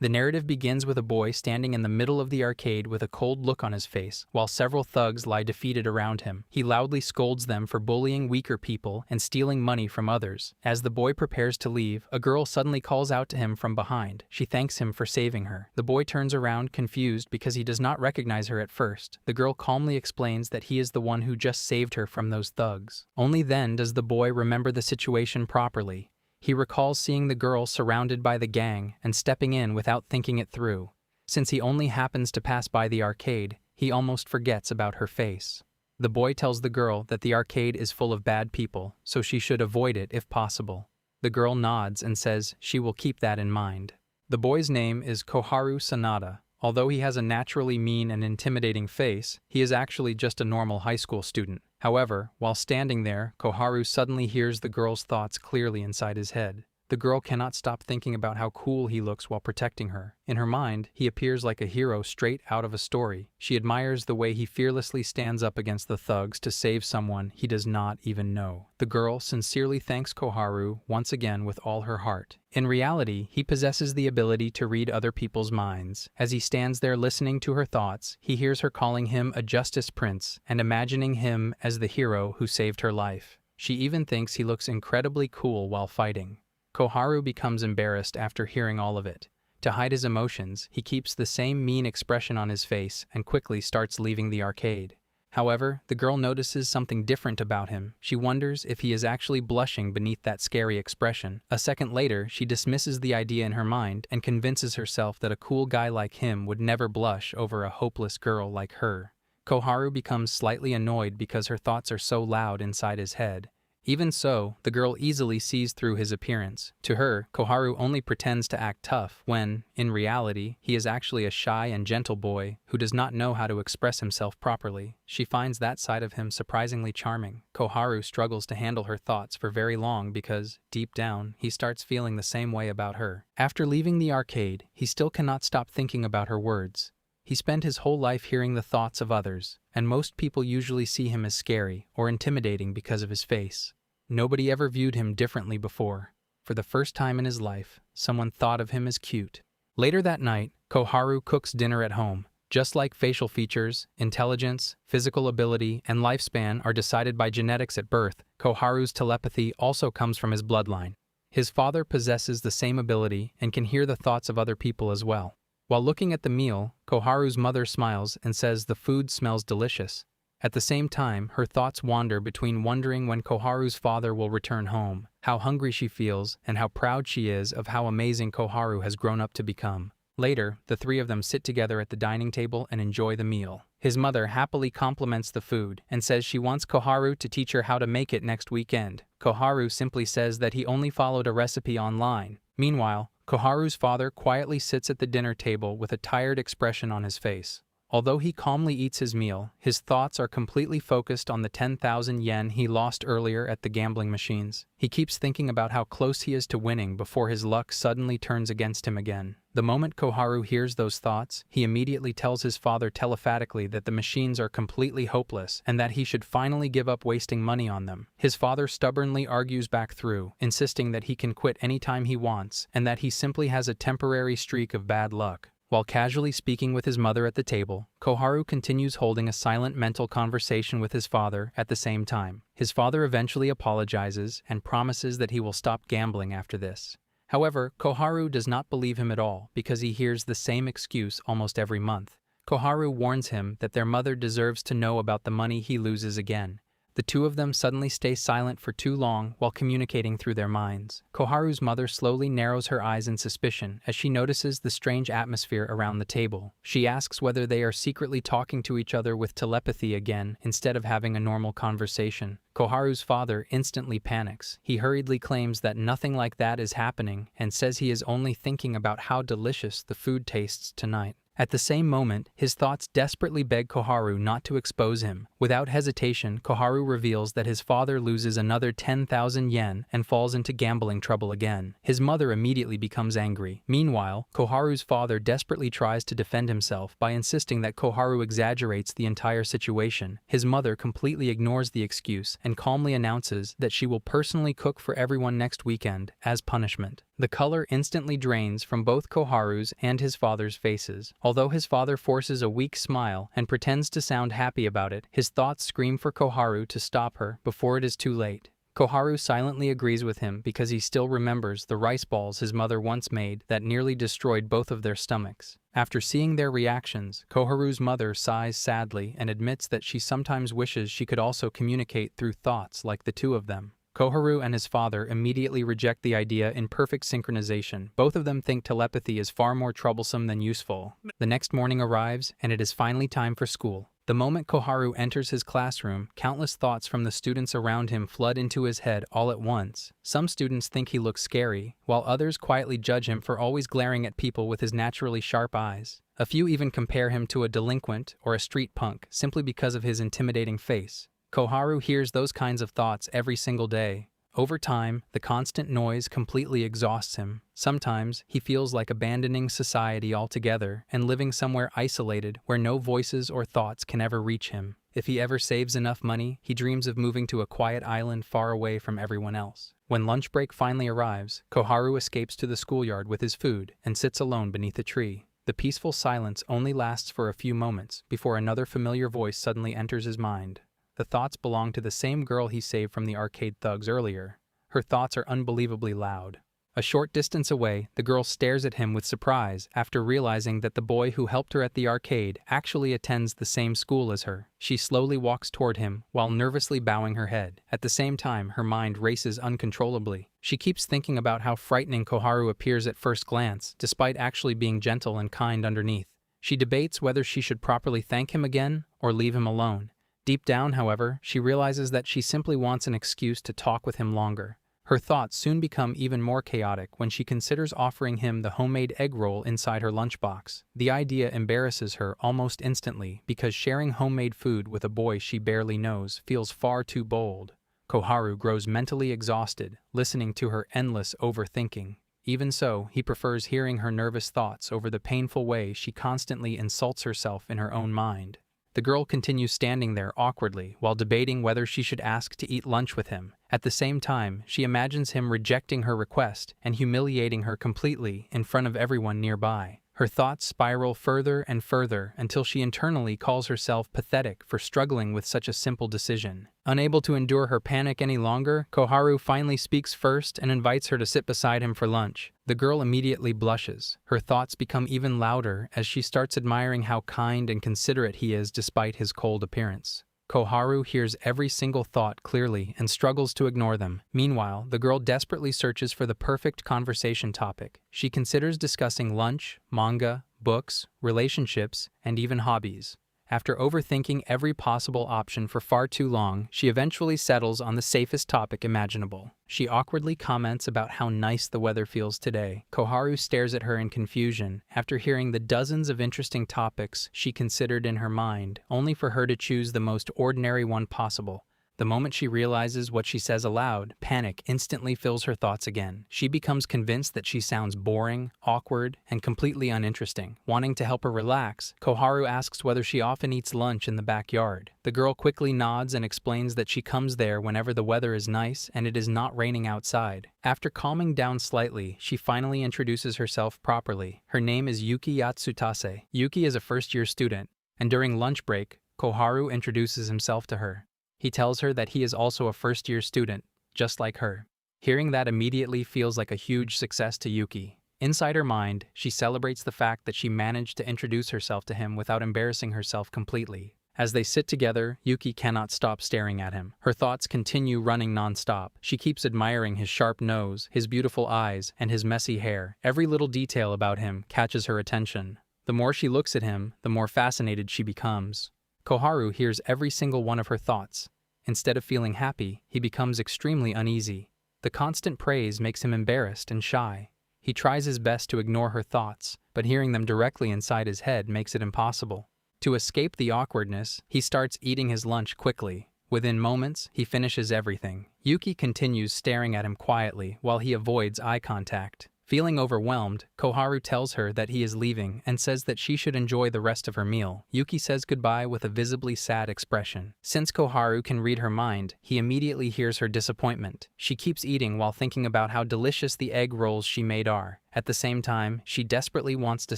The narrative begins with a boy standing in the middle of the arcade with a cold look on his face, while several thugs lie defeated around him. He loudly scolds them for bullying weaker people and stealing money from others. As the boy prepares to leave, a girl suddenly calls out to him from behind. She thanks him for saving her. The boy turns around, confused because he does not recognize her at first. The girl calmly explains that he is the one who just saved her from those thugs. Only then does the boy remember the situation properly. He recalls seeing the girl surrounded by the gang and stepping in without thinking it through. Since he only happens to pass by the arcade, he almost forgets about her face. The boy tells the girl that the arcade is full of bad people, so she should avoid it if possible. The girl nods and says she will keep that in mind. The boy's name is Koharu Sanada. Although he has a naturally mean and intimidating face, he is actually just a normal high school student. However, while standing there, Koharu suddenly hears the girl's thoughts clearly inside his head. The girl cannot stop thinking about how cool he looks while protecting her. In her mind, he appears like a hero straight out of a story. She admires the way he fearlessly stands up against the thugs to save someone he does not even know. The girl sincerely thanks Koharu once again with all her heart. In reality, he possesses the ability to read other people's minds. As he stands there listening to her thoughts, he hears her calling him a justice prince and imagining him as the hero who saved her life. She even thinks he looks incredibly cool while fighting. Koharu becomes embarrassed after hearing all of it. To hide his emotions, he keeps the same mean expression on his face and quickly starts leaving the arcade. However, the girl notices something different about him. She wonders if he is actually blushing beneath that scary expression. A second later, she dismisses the idea in her mind and convinces herself that a cool guy like him would never blush over a hopeless girl like her. Koharu becomes slightly annoyed because her thoughts are so loud inside his head. Even so, the girl easily sees through his appearance. To her, Koharu only pretends to act tough when, in reality, he is actually a shy and gentle boy who does not know how to express himself properly. She finds that side of him surprisingly charming. Koharu struggles to handle her thoughts for very long because, deep down, he starts feeling the same way about her. After leaving the arcade, he still cannot stop thinking about her words. He spent his whole life hearing the thoughts of others, and most people usually see him as scary or intimidating because of his face. Nobody ever viewed him differently before. For the first time in his life, someone thought of him as cute. Later that night, Koharu cooks dinner at home. Just like facial features, intelligence, physical ability, and lifespan are decided by genetics at birth, Koharu's telepathy also comes from his bloodline. His father possesses the same ability and can hear the thoughts of other people as well. While looking at the meal, Koharu's mother smiles and says the food smells delicious. At the same time, her thoughts wander between wondering when Koharu's father will return home, how hungry she feels, and how proud she is of how amazing Koharu has grown up to become. Later, the three of them sit together at the dining table and enjoy the meal. His mother happily compliments the food and says she wants Koharu to teach her how to make it next weekend. Koharu simply says that he only followed a recipe online. Meanwhile, Koharu's father quietly sits at the dinner table with a tired expression on his face. Although he calmly eats his meal, his thoughts are completely focused on the 10,000 yen he lost earlier at the gambling machines. He keeps thinking about how close he is to winning before his luck suddenly turns against him again. The moment Koharu hears those thoughts, he immediately tells his father telepathically that the machines are completely hopeless and that he should finally give up wasting money on them. His father stubbornly argues back through, insisting that he can quit anytime he wants and that he simply has a temporary streak of bad luck. While casually speaking with his mother at the table, Koharu continues holding a silent mental conversation with his father at the same time. His father eventually apologizes and promises that he will stop gambling after this. However, Koharu does not believe him at all because he hears the same excuse almost every month. Koharu warns him that their mother deserves to know about the money he loses again. The two of them suddenly stay silent for too long while communicating through their minds. Koharu's mother slowly narrows her eyes in suspicion as she notices the strange atmosphere around the table. She asks whether they are secretly talking to each other with telepathy again instead of having a normal conversation. Koharu's father instantly panics. He hurriedly claims that nothing like that is happening and says he is only thinking about how delicious the food tastes tonight. At the same moment, his thoughts desperately beg Koharu not to expose him. Without hesitation, Koharu reveals that his father loses another 10,000 yen and falls into gambling trouble again. His mother immediately becomes angry. Meanwhile, Koharu's father desperately tries to defend himself by insisting that Koharu exaggerates the entire situation. His mother completely ignores the excuse and calmly announces that she will personally cook for everyone next weekend as punishment. The color instantly drains from both Koharu's and his father's faces. Although his father forces a weak smile and pretends to sound happy about it, his thoughts scream for Koharu to stop her before it is too late. Koharu silently agrees with him because he still remembers the rice balls his mother once made that nearly destroyed both of their stomachs. After seeing their reactions, Koharu's mother sighs sadly and admits that she sometimes wishes she could also communicate through thoughts like the two of them. Koharu and his father immediately reject the idea in perfect synchronization. Both of them think telepathy is far more troublesome than useful. The next morning arrives, and it is finally time for school. The moment Koharu enters his classroom, countless thoughts from the students around him flood into his head all at once. Some students think he looks scary, while others quietly judge him for always glaring at people with his naturally sharp eyes. A few even compare him to a delinquent or a street punk simply because of his intimidating face. Koharu hears those kinds of thoughts every single day. Over time, the constant noise completely exhausts him. Sometimes, he feels like abandoning society altogether and living somewhere isolated where no voices or thoughts can ever reach him. If he ever saves enough money, he dreams of moving to a quiet island far away from everyone else. When lunch break finally arrives, Koharu escapes to the schoolyard with his food and sits alone beneath a tree. The peaceful silence only lasts for a few moments before another familiar voice suddenly enters his mind. The thoughts belong to the same girl he saved from the arcade thugs earlier. Her thoughts are unbelievably loud. A short distance away, the girl stares at him with surprise after realizing that the boy who helped her at the arcade actually attends the same school as her. She slowly walks toward him while nervously bowing her head. At the same time, her mind races uncontrollably. She keeps thinking about how frightening Koharu appears at first glance, despite actually being gentle and kind underneath. She debates whether she should properly thank him again or leave him alone. Deep down, however, she realizes that she simply wants an excuse to talk with him longer. Her thoughts soon become even more chaotic when she considers offering him the homemade egg roll inside her lunchbox. The idea embarrasses her almost instantly because sharing homemade food with a boy she barely knows feels far too bold. Koharu grows mentally exhausted, listening to her endless overthinking. Even so, he prefers hearing her nervous thoughts over the painful way she constantly insults herself in her own mind. The girl continues standing there awkwardly while debating whether she should ask to eat lunch with him. At the same time, she imagines him rejecting her request and humiliating her completely in front of everyone nearby. Her thoughts spiral further and further until she internally calls herself pathetic for struggling with such a simple decision. Unable to endure her panic any longer, Koharu finally speaks first and invites her to sit beside him for lunch. The girl immediately blushes. Her thoughts become even louder as she starts admiring how kind and considerate he is despite his cold appearance. Koharu hears every single thought clearly and struggles to ignore them. Meanwhile, the girl desperately searches for the perfect conversation topic. She considers discussing lunch, manga, books, relationships, and even hobbies. After overthinking every possible option for far too long, she eventually settles on the safest topic imaginable. She awkwardly comments about how nice the weather feels today. Koharu stares at her in confusion after hearing the dozens of interesting topics she considered in her mind, only for her to choose the most ordinary one possible. The moment she realizes what she says aloud, panic instantly fills her thoughts again. She becomes convinced that she sounds boring, awkward, and completely uninteresting. Wanting to help her relax, Koharu asks whether she often eats lunch in the backyard. The girl quickly nods and explains that she comes there whenever the weather is nice and it is not raining outside. After calming down slightly, she finally introduces herself properly. Her name is Yuki Yatsutase. Yuki is a first-year student, and during lunch break, Koharu introduces himself to her. He tells her that he is also a first-year student, just like her. Hearing that immediately feels like a huge success to Yuki. Inside her mind, she celebrates the fact that she managed to introduce herself to him without embarrassing herself completely. As they sit together, Yuki cannot stop staring at him. Her thoughts continue running non-stop. She keeps admiring his sharp nose, his beautiful eyes, and his messy hair. Every little detail about him catches her attention. The more she looks at him, the more fascinated she becomes. Koharu hears every single one of her thoughts. Instead of feeling happy, he becomes extremely uneasy. The constant praise makes him embarrassed and shy. He tries his best to ignore her thoughts, but hearing them directly inside his head makes it impossible. To escape the awkwardness, he starts eating his lunch quickly. Within moments, he finishes everything. Yuki continues staring at him quietly while he avoids eye contact. Feeling overwhelmed, Koharu tells her that he is leaving and says that she should enjoy the rest of her meal. Yuki says goodbye with a visibly sad expression. Since Koharu can read her mind, he immediately hears her disappointment. She keeps eating while thinking about how delicious the egg rolls she made are. At the same time, she desperately wants to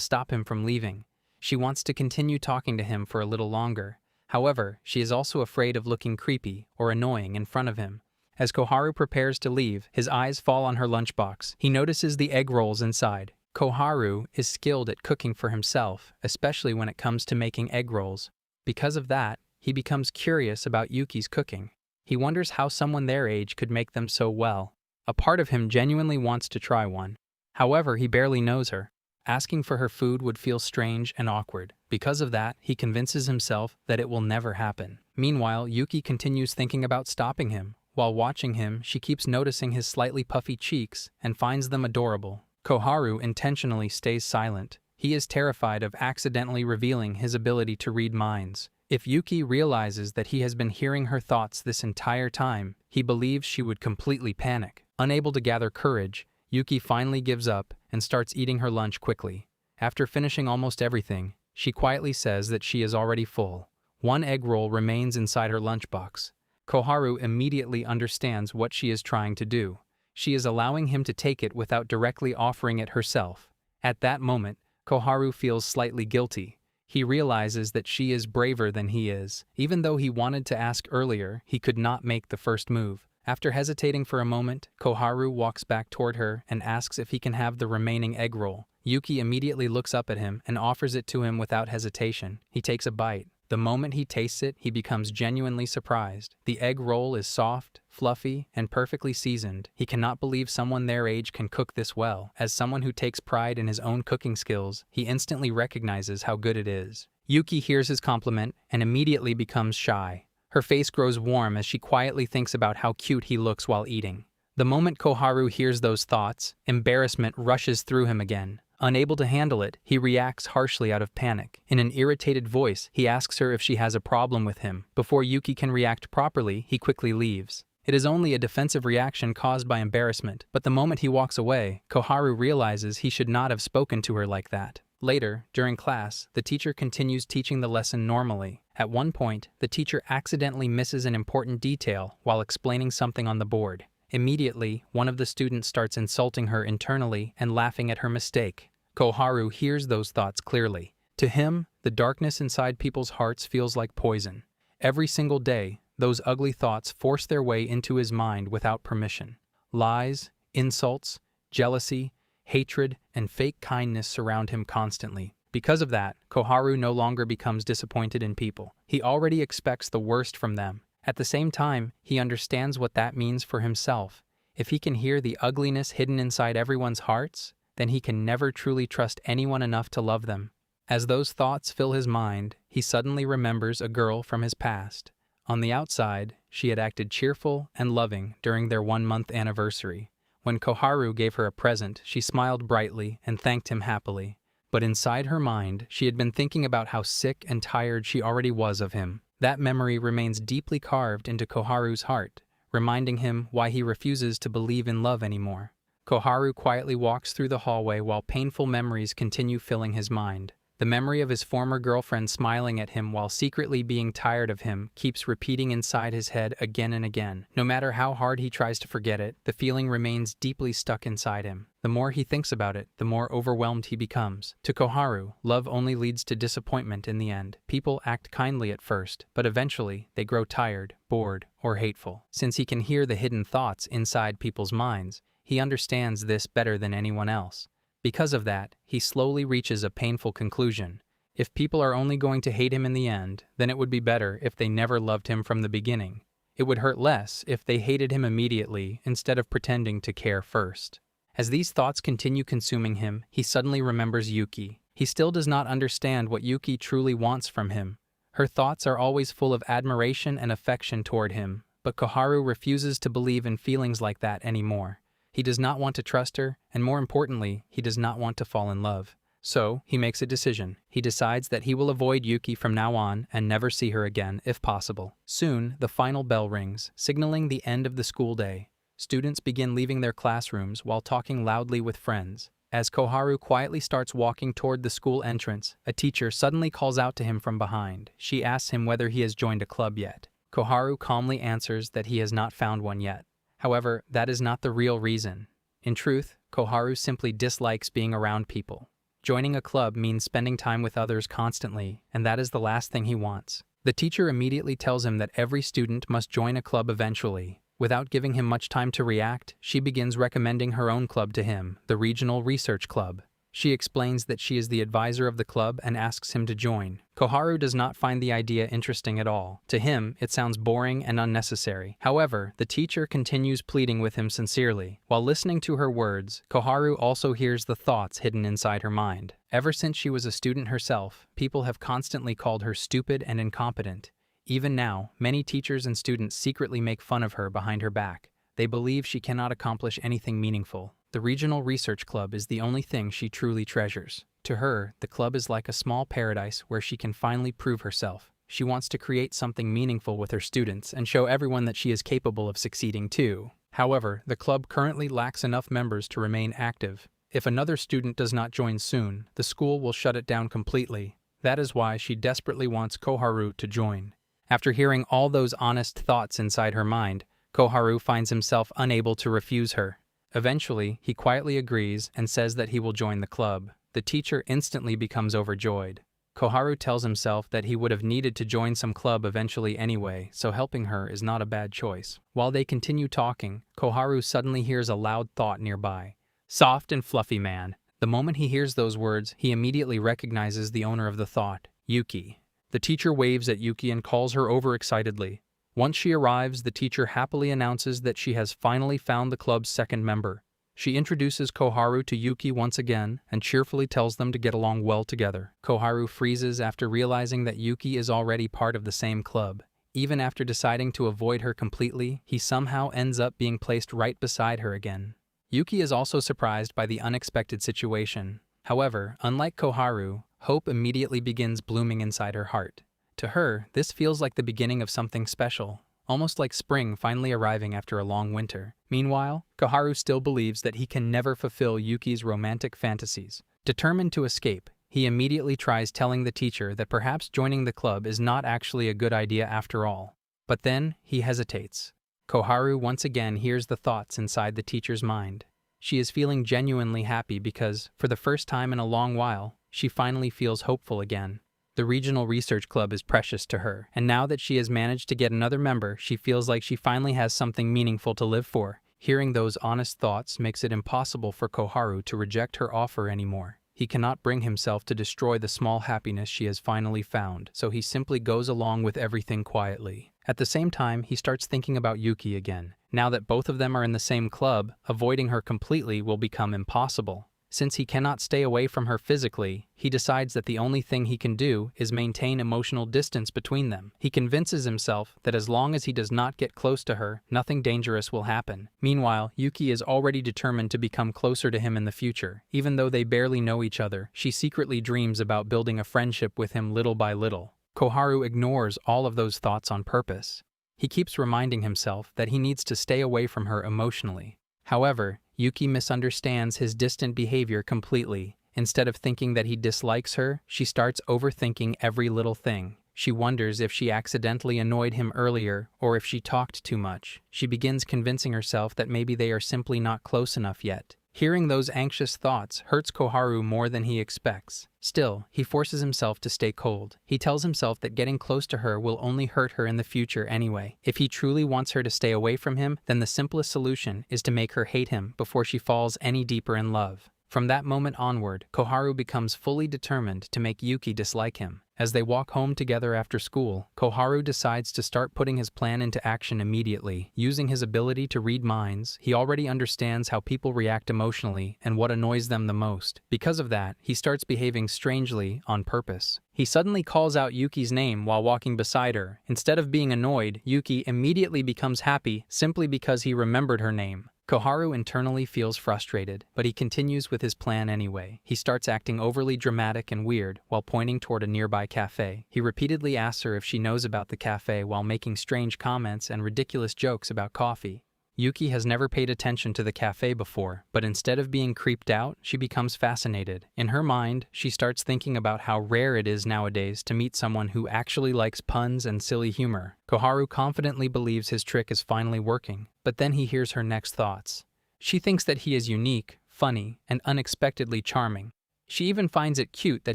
stop him from leaving. She wants to continue talking to him for a little longer. However, she is also afraid of looking creepy or annoying in front of him. As Koharu prepares to leave, his eyes fall on her lunchbox. He notices the egg rolls inside. Koharu is skilled at cooking for himself, especially when it comes to making egg rolls. Because of that, he becomes curious about Yuki's cooking. He wonders how someone their age could make them so well. A part of him genuinely wants to try one. However, he barely knows her. Asking for her food would feel strange and awkward. Because of that, he convinces himself that it will never happen. Meanwhile, Yuki continues thinking about stopping him. While watching him, she keeps noticing his slightly puffy cheeks and finds them adorable. Koharu intentionally stays silent. He is terrified of accidentally revealing his ability to read minds. If Yuki realizes that he has been hearing her thoughts this entire time, he believes she would completely panic. Unable to gather courage, Yuki finally gives up and starts eating her lunch quickly. After finishing almost everything, she quietly says that she is already full. One egg roll remains inside her lunchbox. Koharu immediately understands what she is trying to do. She is allowing him to take it without directly offering it herself. At that moment, Koharu feels slightly guilty. He realizes that she is braver than he is. Even though he wanted to ask earlier, he could not make the first move. After hesitating for a moment, Koharu walks back toward her and asks if he can have the remaining egg roll. Yuki immediately looks up at him and offers it to him without hesitation. He takes a bite. The moment he tastes it, he becomes genuinely surprised. The egg roll is soft, fluffy, and perfectly seasoned. He cannot believe someone their age can cook this well. As someone who takes pride in his own cooking skills, he instantly recognizes how good it is. Yuki hears his compliment and immediately becomes shy. Her face grows warm as she quietly thinks about how cute he looks while eating. The moment Koharu hears those thoughts, embarrassment rushes through him again. Unable to handle it, he reacts harshly out of panic. In an irritated voice, he asks her if she has a problem with him. Before Yuki can react properly, he quickly leaves. It is only a defensive reaction caused by embarrassment, but the moment he walks away, Koharu realizes he should not have spoken to her like that. Later, during class, the teacher continues teaching the lesson normally. At one point, the teacher accidentally misses an important detail while explaining something on the board. Immediately, one of the students starts insulting her internally and laughing at her mistake. Koharu hears those thoughts clearly. To him, the darkness inside people's hearts feels like poison. Every single day, those ugly thoughts force their way into his mind without permission. Lies, insults, jealousy, hatred, and fake kindness surround him constantly. Because of that, Koharu no longer becomes disappointed in people. He already expects the worst from them. At the same time, he understands what that means for himself. If he can hear the ugliness hidden inside everyone's hearts, then he can never truly trust anyone enough to love them. As those thoughts fill his mind, he suddenly remembers a girl from his past. On the outside, she had acted cheerful and loving during their 1-month anniversary. When Koharu gave her a present, she smiled brightly and thanked him happily. But inside her mind, she had been thinking about how sick and tired she already was of him. That memory remains deeply carved into Koharu's heart, reminding him why he refuses to believe in love anymore. Koharu quietly walks through the hallway while painful memories continue filling his mind. The memory of his former girlfriend smiling at him while secretly being tired of him keeps repeating inside his head again and again. No matter how hard he tries to forget it, the feeling remains deeply stuck inside him. The more he thinks about it, the more overwhelmed he becomes. To Koharu, love only leads to disappointment in the end. People act kindly at first, but eventually they grow tired, bored, or hateful. Since he can hear the hidden thoughts inside people's minds, he understands this better than anyone else. Because of that, he slowly reaches a painful conclusion. If people are only going to hate him in the end, then it would be better if they never loved him from the beginning. It would hurt less if they hated him immediately instead of pretending to care first. As these thoughts continue consuming him, he suddenly remembers Yuki. He still does not understand what Yuki truly wants from him. Her thoughts are always full of admiration and affection toward him, but Koharu refuses to believe in feelings like that anymore. He does not want to trust her, and more importantly, he does not want to fall in love. So, he makes a decision. He decides that he will avoid Yuki from now on and never see her again, if possible. Soon, the final bell rings, signaling the end of the school day. Students begin leaving their classrooms while talking loudly with friends. As Koharu quietly starts walking toward the school entrance, a teacher suddenly calls out to him from behind. She asks him whether he has joined a club yet. Koharu calmly answers that he has not found one yet. However, that is not the real reason. In truth, Koharu simply dislikes being around people. Joining a club means spending time with others constantly, and that is the last thing he wants. The teacher immediately tells him that every student must join a club eventually. Without giving him much time to react, she begins recommending her own club to him, the Regional Research Club. She explains that she is the advisor of the club and asks him to join. Koharu does not find the idea interesting at all. To him, it sounds boring and unnecessary. However, the teacher continues pleading with him sincerely. While listening to her words, Koharu also hears the thoughts hidden inside her mind. Ever since she was a student herself, people have constantly called her stupid and incompetent. Even now, many teachers and students secretly make fun of her behind her back. They believe she cannot accomplish anything meaningful. The Regional Research Club is the only thing she truly treasures. To her, the club is like a small paradise where she can finally prove herself. She wants to create something meaningful with her students and show everyone that she is capable of succeeding too. However, the club currently lacks enough members to remain active. If another student does not join soon, the school will shut it down completely. That is why she desperately wants Koharu to join. After hearing all those honest thoughts inside her mind, Koharu finds himself unable to refuse her. Eventually, he quietly agrees and says that he will join the club. The teacher instantly becomes overjoyed. Koharu tells himself that he would have needed to join some club eventually anyway, so helping her is not a bad choice. While they continue talking, Koharu suddenly hears a loud thought nearby. "Soft and fluffy man." The moment he hears those words, he immediately recognizes the owner of the thought, Yuki. The teacher waves at Yuki and calls her over excitedly. Once she arrives, the teacher happily announces that she has finally found the club's second member. She introduces Koharu to Yuki once again and cheerfully tells them to get along well together. Koharu freezes after realizing that Yuki is already part of the same club. Even after deciding to avoid her completely, he somehow ends up being placed right beside her again. Yuki is also surprised by the unexpected situation. However, unlike Koharu, hope immediately begins blooming inside her heart. To her, this feels like the beginning of something special, almost like spring finally arriving after a long winter. Meanwhile, Koharu still believes that he can never fulfill Yuki's romantic fantasies. Determined to escape, he immediately tries telling the teacher that perhaps joining the club is not actually a good idea after all. But then, he hesitates. Koharu once again hears the thoughts inside the teacher's mind. She is feeling genuinely happy because, for the first time in a long while, she finally feels hopeful again. The Regional Research Club is precious to her, and now that she has managed to get another member, she feels like she finally has something meaningful to live for. Hearing those honest thoughts makes it impossible for Koharu to reject her offer anymore. He cannot bring himself to destroy the small happiness she has finally found, so he simply goes along with everything quietly. At the same time, he starts thinking about Yuki again. Now that both of them are in the same club, avoiding her completely will become impossible. Since he cannot stay away from her physically, he decides that the only thing he can do is maintain emotional distance between them. He convinces himself that as long as he does not get close to her, nothing dangerous will happen. Meanwhile, Yuki is already determined to become closer to him in the future. Even though they barely know each other, she secretly dreams about building a friendship with him little by little. Koharu ignores all of those thoughts on purpose. He keeps reminding himself that he needs to stay away from her emotionally. However, Yuki misunderstands his distant behavior completely. Instead of thinking that he dislikes her, she starts overthinking every little thing. She wonders if she accidentally annoyed him earlier or if she talked too much. She begins convincing herself that maybe they are simply not close enough yet. Hearing those anxious thoughts hurts Koharu more than he expects. Still, he forces himself to stay cold. He tells himself that getting close to her will only hurt her in the future anyway. If he truly wants her to stay away from him, then the simplest solution is to make her hate him before she falls any deeper in love. From that moment onward, Koharu becomes fully determined to make Yuki dislike him. As they walk home together after school, Koharu decides to start putting his plan into action immediately. Using his ability to read minds, he already understands how people react emotionally and what annoys them the most. Because of that, he starts behaving strangely on purpose. He suddenly calls out Yuki's name while walking beside her. Instead of being annoyed, Yuki immediately becomes happy simply because he remembered her name. Koharu internally feels frustrated, but he continues with his plan anyway. He starts acting overly dramatic and weird while pointing toward a nearby cafe. He repeatedly asks her if she knows about the cafe while making strange comments and ridiculous jokes about coffee. Yuki has never paid attention to the cafe before, but instead of being creeped out, she becomes fascinated. In her mind, she starts thinking about how rare it is nowadays to meet someone who actually likes puns and silly humor. Koharu confidently believes his trick is finally working, but then he hears her next thoughts. She thinks that he is unique, funny, and unexpectedly charming. She even finds it cute that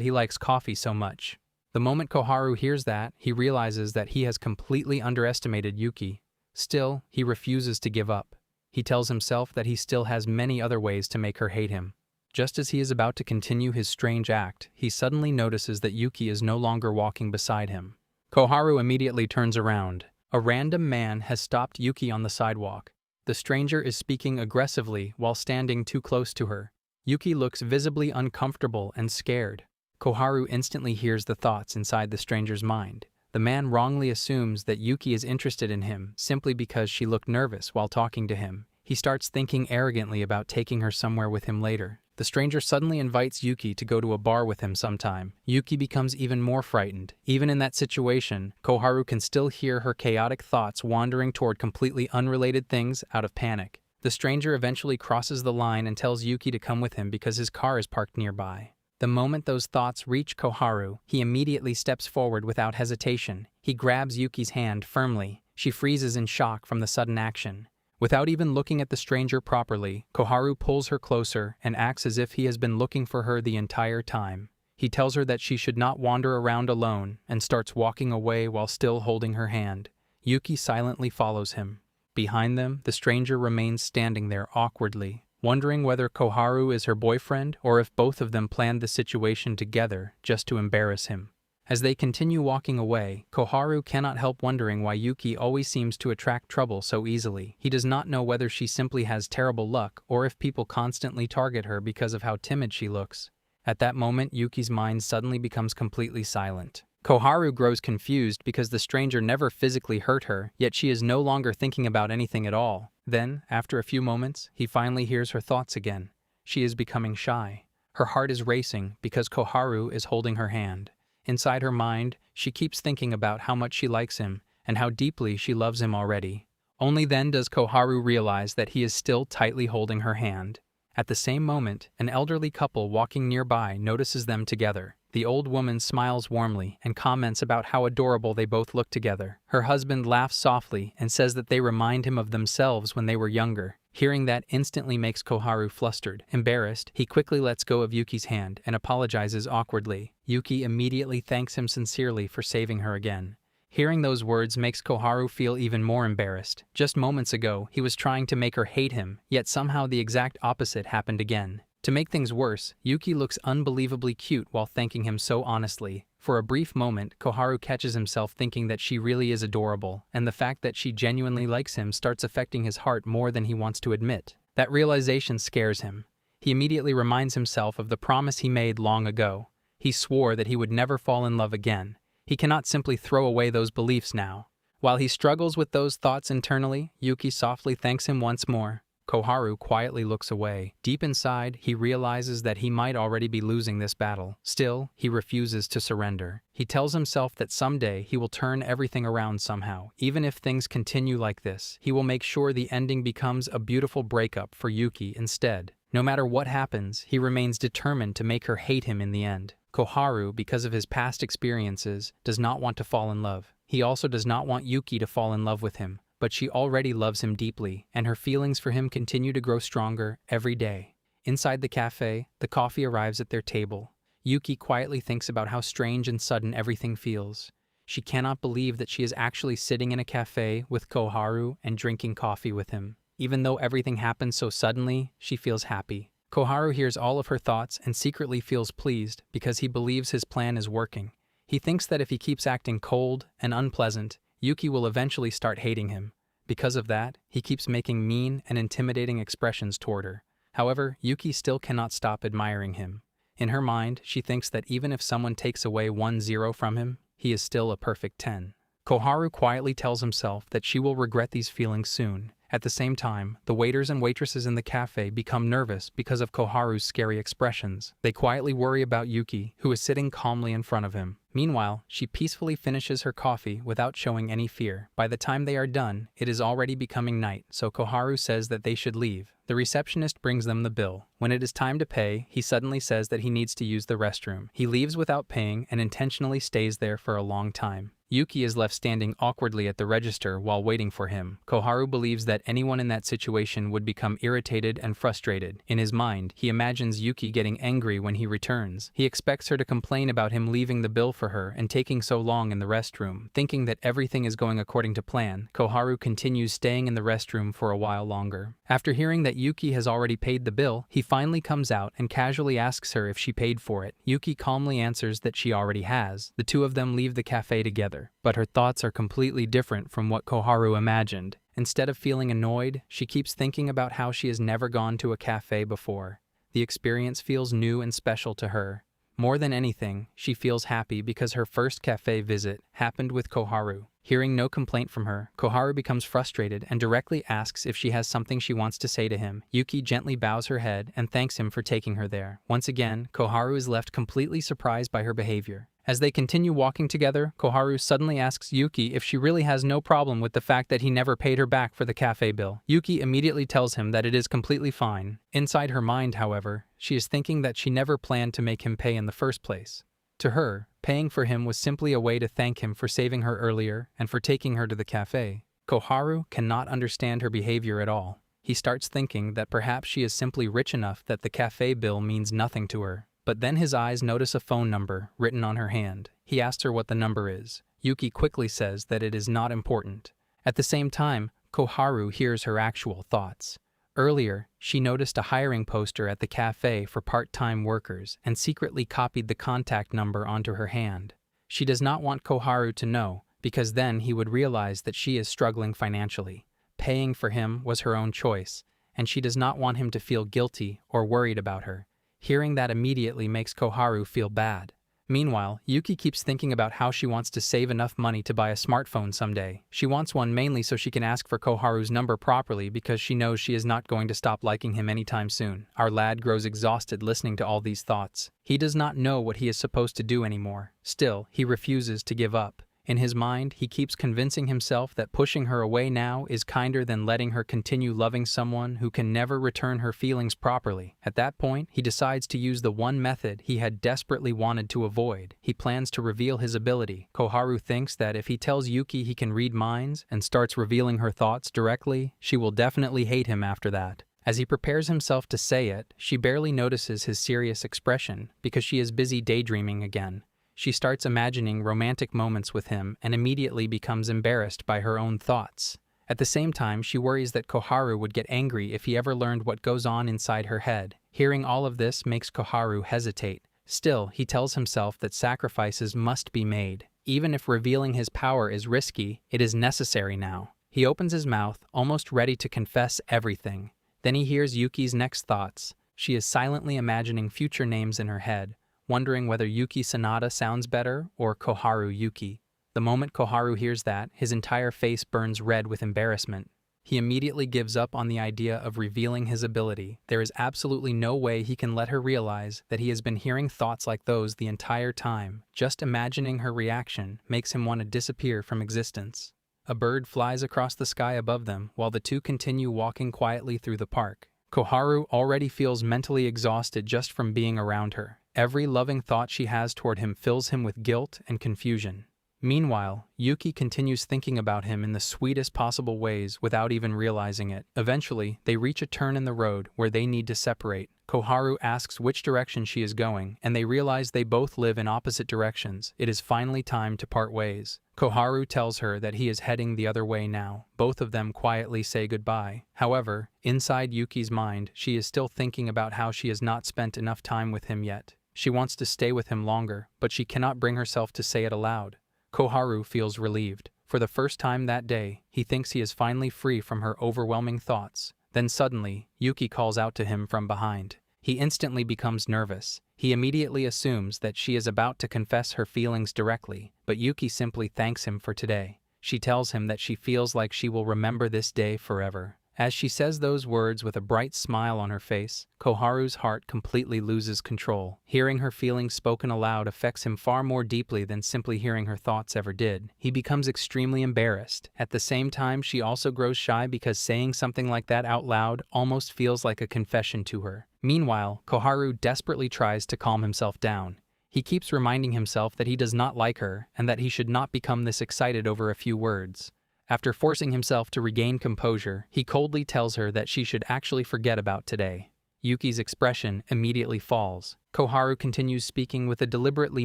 he likes coffee so much. The moment Koharu hears that, he realizes that he has completely underestimated Yuki. Still, he refuses to give up. He tells himself that he still has many other ways to make her hate him. Just as he is about to continue his strange act, he suddenly notices that Yuki is no longer walking beside him. Koharu immediately turns around. A random man has stopped Yuki on the sidewalk. The stranger is speaking aggressively while standing too close to her. Yuki looks visibly uncomfortable and scared. Koharu instantly hears the thoughts inside the stranger's mind. The man wrongly assumes that Yuki is interested in him simply because she looked nervous while talking to him. He starts thinking arrogantly about taking her somewhere with him later. The stranger suddenly invites Yuki to go to a bar with him sometime. Yuki becomes even more frightened. Even in that situation, Koharu can still hear her chaotic thoughts wandering toward completely unrelated things out of panic. The stranger eventually crosses the line and tells Yuki to come with him because his car is parked nearby. The moment those thoughts reach Koharu, he immediately steps forward without hesitation. He grabs Yuki's hand firmly. She freezes in shock from the sudden action. Without even looking at the stranger properly, Koharu pulls her closer and acts as if he has been looking for her the entire time. He tells her that she should not wander around alone and starts walking away while still holding her hand. Yuki silently follows him. Behind them, the stranger remains standing there awkwardly, wondering whether Koharu is her boyfriend or if both of them planned the situation together just to embarrass him. As they continue walking away, Koharu cannot help wondering why Yuki always seems to attract trouble so easily. He does not know whether she simply has terrible luck or if people constantly target her because of how timid she looks. At that moment, Yuki's mind suddenly becomes completely silent. Koharu grows confused because the stranger never physically hurt her, yet she is no longer thinking about anything at all. Then, after a few moments, he finally hears her thoughts again. She is becoming shy. Her heart is racing because Koharu is holding her hand. Inside her mind, she keeps thinking about how much she likes him and how deeply she loves him already. Only then does Koharu realize that he is still tightly holding her hand. At the same moment, an elderly couple walking nearby notices them together. The old woman smiles warmly and comments about how adorable they both look together. Her husband laughs softly and says that they remind him of themselves when they were younger. Hearing that instantly makes Koharu flustered. Embarrassed, he quickly lets go of Yuki's hand and apologizes awkwardly. Yuki immediately thanks him sincerely for saving her again. Hearing those words makes Koharu feel even more embarrassed. Just moments ago, he was trying to make her hate him, yet somehow the exact opposite happened again. To make things worse, Yuki looks unbelievably cute while thanking him so honestly. For a brief moment, Koharu catches himself thinking that she really is adorable, and the fact that she genuinely likes him starts affecting his heart more than he wants to admit. That realization scares him. He immediately reminds himself of the promise he made long ago. He swore that he would never fall in love again. He cannot simply throw away those beliefs now. While he struggles with those thoughts internally, Yuki softly thanks him once more. Koharu quietly looks away. Deep inside, he realizes that he might already be losing this battle. Still, he refuses to surrender. He tells himself that someday he will turn everything around somehow. Even if things continue like this, he will make sure the ending becomes a beautiful breakup for Yuki instead. No matter what happens, he remains determined to make her hate him in the end. Koharu, because of his past experiences, does not want to fall in love. He also does not want Yuki to fall in love with him. But she already loves him deeply, and her feelings for him continue to grow stronger every day. Inside the cafe, the coffee arrives at their table. Yuki quietly thinks about how strange and sudden everything feels. She cannot believe that she is actually sitting in a cafe with Koharu and drinking coffee with him. Even though everything happens so suddenly, she feels happy. Koharu hears all of her thoughts and secretly feels pleased because he believes his plan is working. He thinks that if he keeps acting cold and unpleasant, Yuki will eventually start hating him. Because of that, he keeps making mean and intimidating expressions toward her. However, Yuki still cannot stop admiring him. In her mind, she thinks that even if someone takes away 1-0 from him, he is still a perfect 10. Koharu quietly tells himself that she will regret these feelings soon. At the same time, the waiters and waitresses in the cafe become nervous because of Koharu's scary expressions. They quietly worry about Yuki, who is sitting calmly in front of him. Meanwhile, she peacefully finishes her coffee without showing any fear. By the time they are done, it is already becoming night, so Koharu says that they should leave. The receptionist brings them the bill. When it is time to pay, he suddenly says that he needs to use the restroom. He leaves without paying and intentionally stays there for a long time. Yuki is left standing awkwardly at the register while waiting for him. Koharu believes that anyone in that situation would become irritated and frustrated. In his mind, he imagines Yuki getting angry when he returns. He expects her to complain about him leaving the bill for her and taking so long in the restroom. Thinking that everything is going according to plan, Koharu continues staying in the restroom for a while longer. After hearing that Yuki has already paid the bill, he finally comes out and casually asks her if she paid for it. Yuki calmly answers that she already has. The two of them leave the cafe together. But her thoughts are completely different from what Koharu imagined. Instead of feeling annoyed, she keeps thinking about how she has never gone to a cafe before. The experience feels new and special to her. More than anything, she feels happy because her first cafe visit happened with Koharu. Hearing no complaint from her, Koharu becomes frustrated and directly asks if she has something she wants to say to him. Yuki gently bows her head and thanks him for taking her there. Once again, Koharu is left completely surprised by her behavior. As they continue walking together, Koharu suddenly asks Yuki if she really has no problem with the fact that he never paid her back for the cafe bill. Yuki immediately tells him that it is completely fine. Inside her mind, however, she is thinking that she never planned to make him pay in the first place. To her, paying for him was simply a way to thank him for saving her earlier and for taking her to the cafe. Koharu cannot understand her behavior at all. He starts thinking that perhaps she is simply rich enough that the cafe bill means nothing to her. But then his eyes notice a phone number written on her hand. He asks her what the number is. Yuki quickly says that it is not important. At the same time, Koharu hears her actual thoughts. Earlier, she noticed a hiring poster at the cafe for part-time workers and secretly copied the contact number onto her hand. She does not want Koharu to know, because then he would realize that she is struggling financially. Paying for him was her own choice, and she does not want him to feel guilty or worried about her. Hearing that immediately makes Koharu feel bad. Meanwhile, Yuki keeps thinking about how she wants to save enough money to buy a smartphone someday. She wants one mainly so she can ask for Koharu's number properly because she knows she is not going to stop liking him anytime soon. Our lad grows exhausted listening to all these thoughts. He does not know what he is supposed to do anymore. Still, he refuses to give up. In his mind, he keeps convincing himself that pushing her away now is kinder than letting her continue loving someone who can never return her feelings properly. At that point, he decides to use the one method he had desperately wanted to avoid. He plans to reveal his ability. Koharu thinks that if he tells Yuki he can read minds and starts revealing her thoughts directly, she will definitely hate him after that. As he prepares himself to say it, she barely notices his serious expression because she is busy daydreaming again. She starts imagining romantic moments with him and immediately becomes embarrassed by her own thoughts. At the same time, she worries that Koharu would get angry if he ever learned what goes on inside her head. Hearing all of this makes Koharu hesitate. Still, he tells himself that sacrifices must be made. Even if revealing his power is risky, it is necessary now. He opens his mouth, almost ready to confess everything. Then he hears Yuki's next thoughts. She is silently imagining future names in her head, wondering whether Yuki Sanada sounds better or Koharu Yuki. The moment Koharu hears that, his entire face burns red with embarrassment. He immediately gives up on the idea of revealing his ability. There is absolutely no way he can let her realize that he has been hearing thoughts like those the entire time. Just imagining her reaction makes him want to disappear from existence. A bird flies across the sky above them while the two continue walking quietly through the park. Koharu already feels mentally exhausted just from being around her. Every loving thought she has toward him fills him with guilt and confusion. Meanwhile, Yuki continues thinking about him in the sweetest possible ways without even realizing it. Eventually, they reach a turn in the road where they need to separate. Koharu asks which direction she is going, and they realize they both live in opposite directions. It is finally time to part ways. Koharu tells her that he is heading the other way now. Both of them quietly say goodbye. However, inside Yuki's mind, she is still thinking about how she has not spent enough time with him yet. She wants to stay with him longer, but she cannot bring herself to say it aloud. Koharu feels relieved. For the first time that day, he thinks he is finally free from her overwhelming thoughts. Then suddenly, Yuki calls out to him from behind. He instantly becomes nervous. He immediately assumes that she is about to confess her feelings directly, but Yuki simply thanks him for today. She tells him that she feels like she will remember this day forever. As she says those words with a bright smile on her face, Koharu's heart completely loses control. Hearing her feelings spoken aloud affects him far more deeply than simply hearing her thoughts ever did. He becomes extremely embarrassed. At the same time, she also grows shy because saying something like that out loud almost feels like a confession to her. Meanwhile, Koharu desperately tries to calm himself down. He keeps reminding himself that he does not like her and that he should not become this excited over a few words. After forcing himself to regain composure, he coldly tells her that she should actually forget about today. Yuki's expression immediately falls. Koharu continues speaking with a deliberately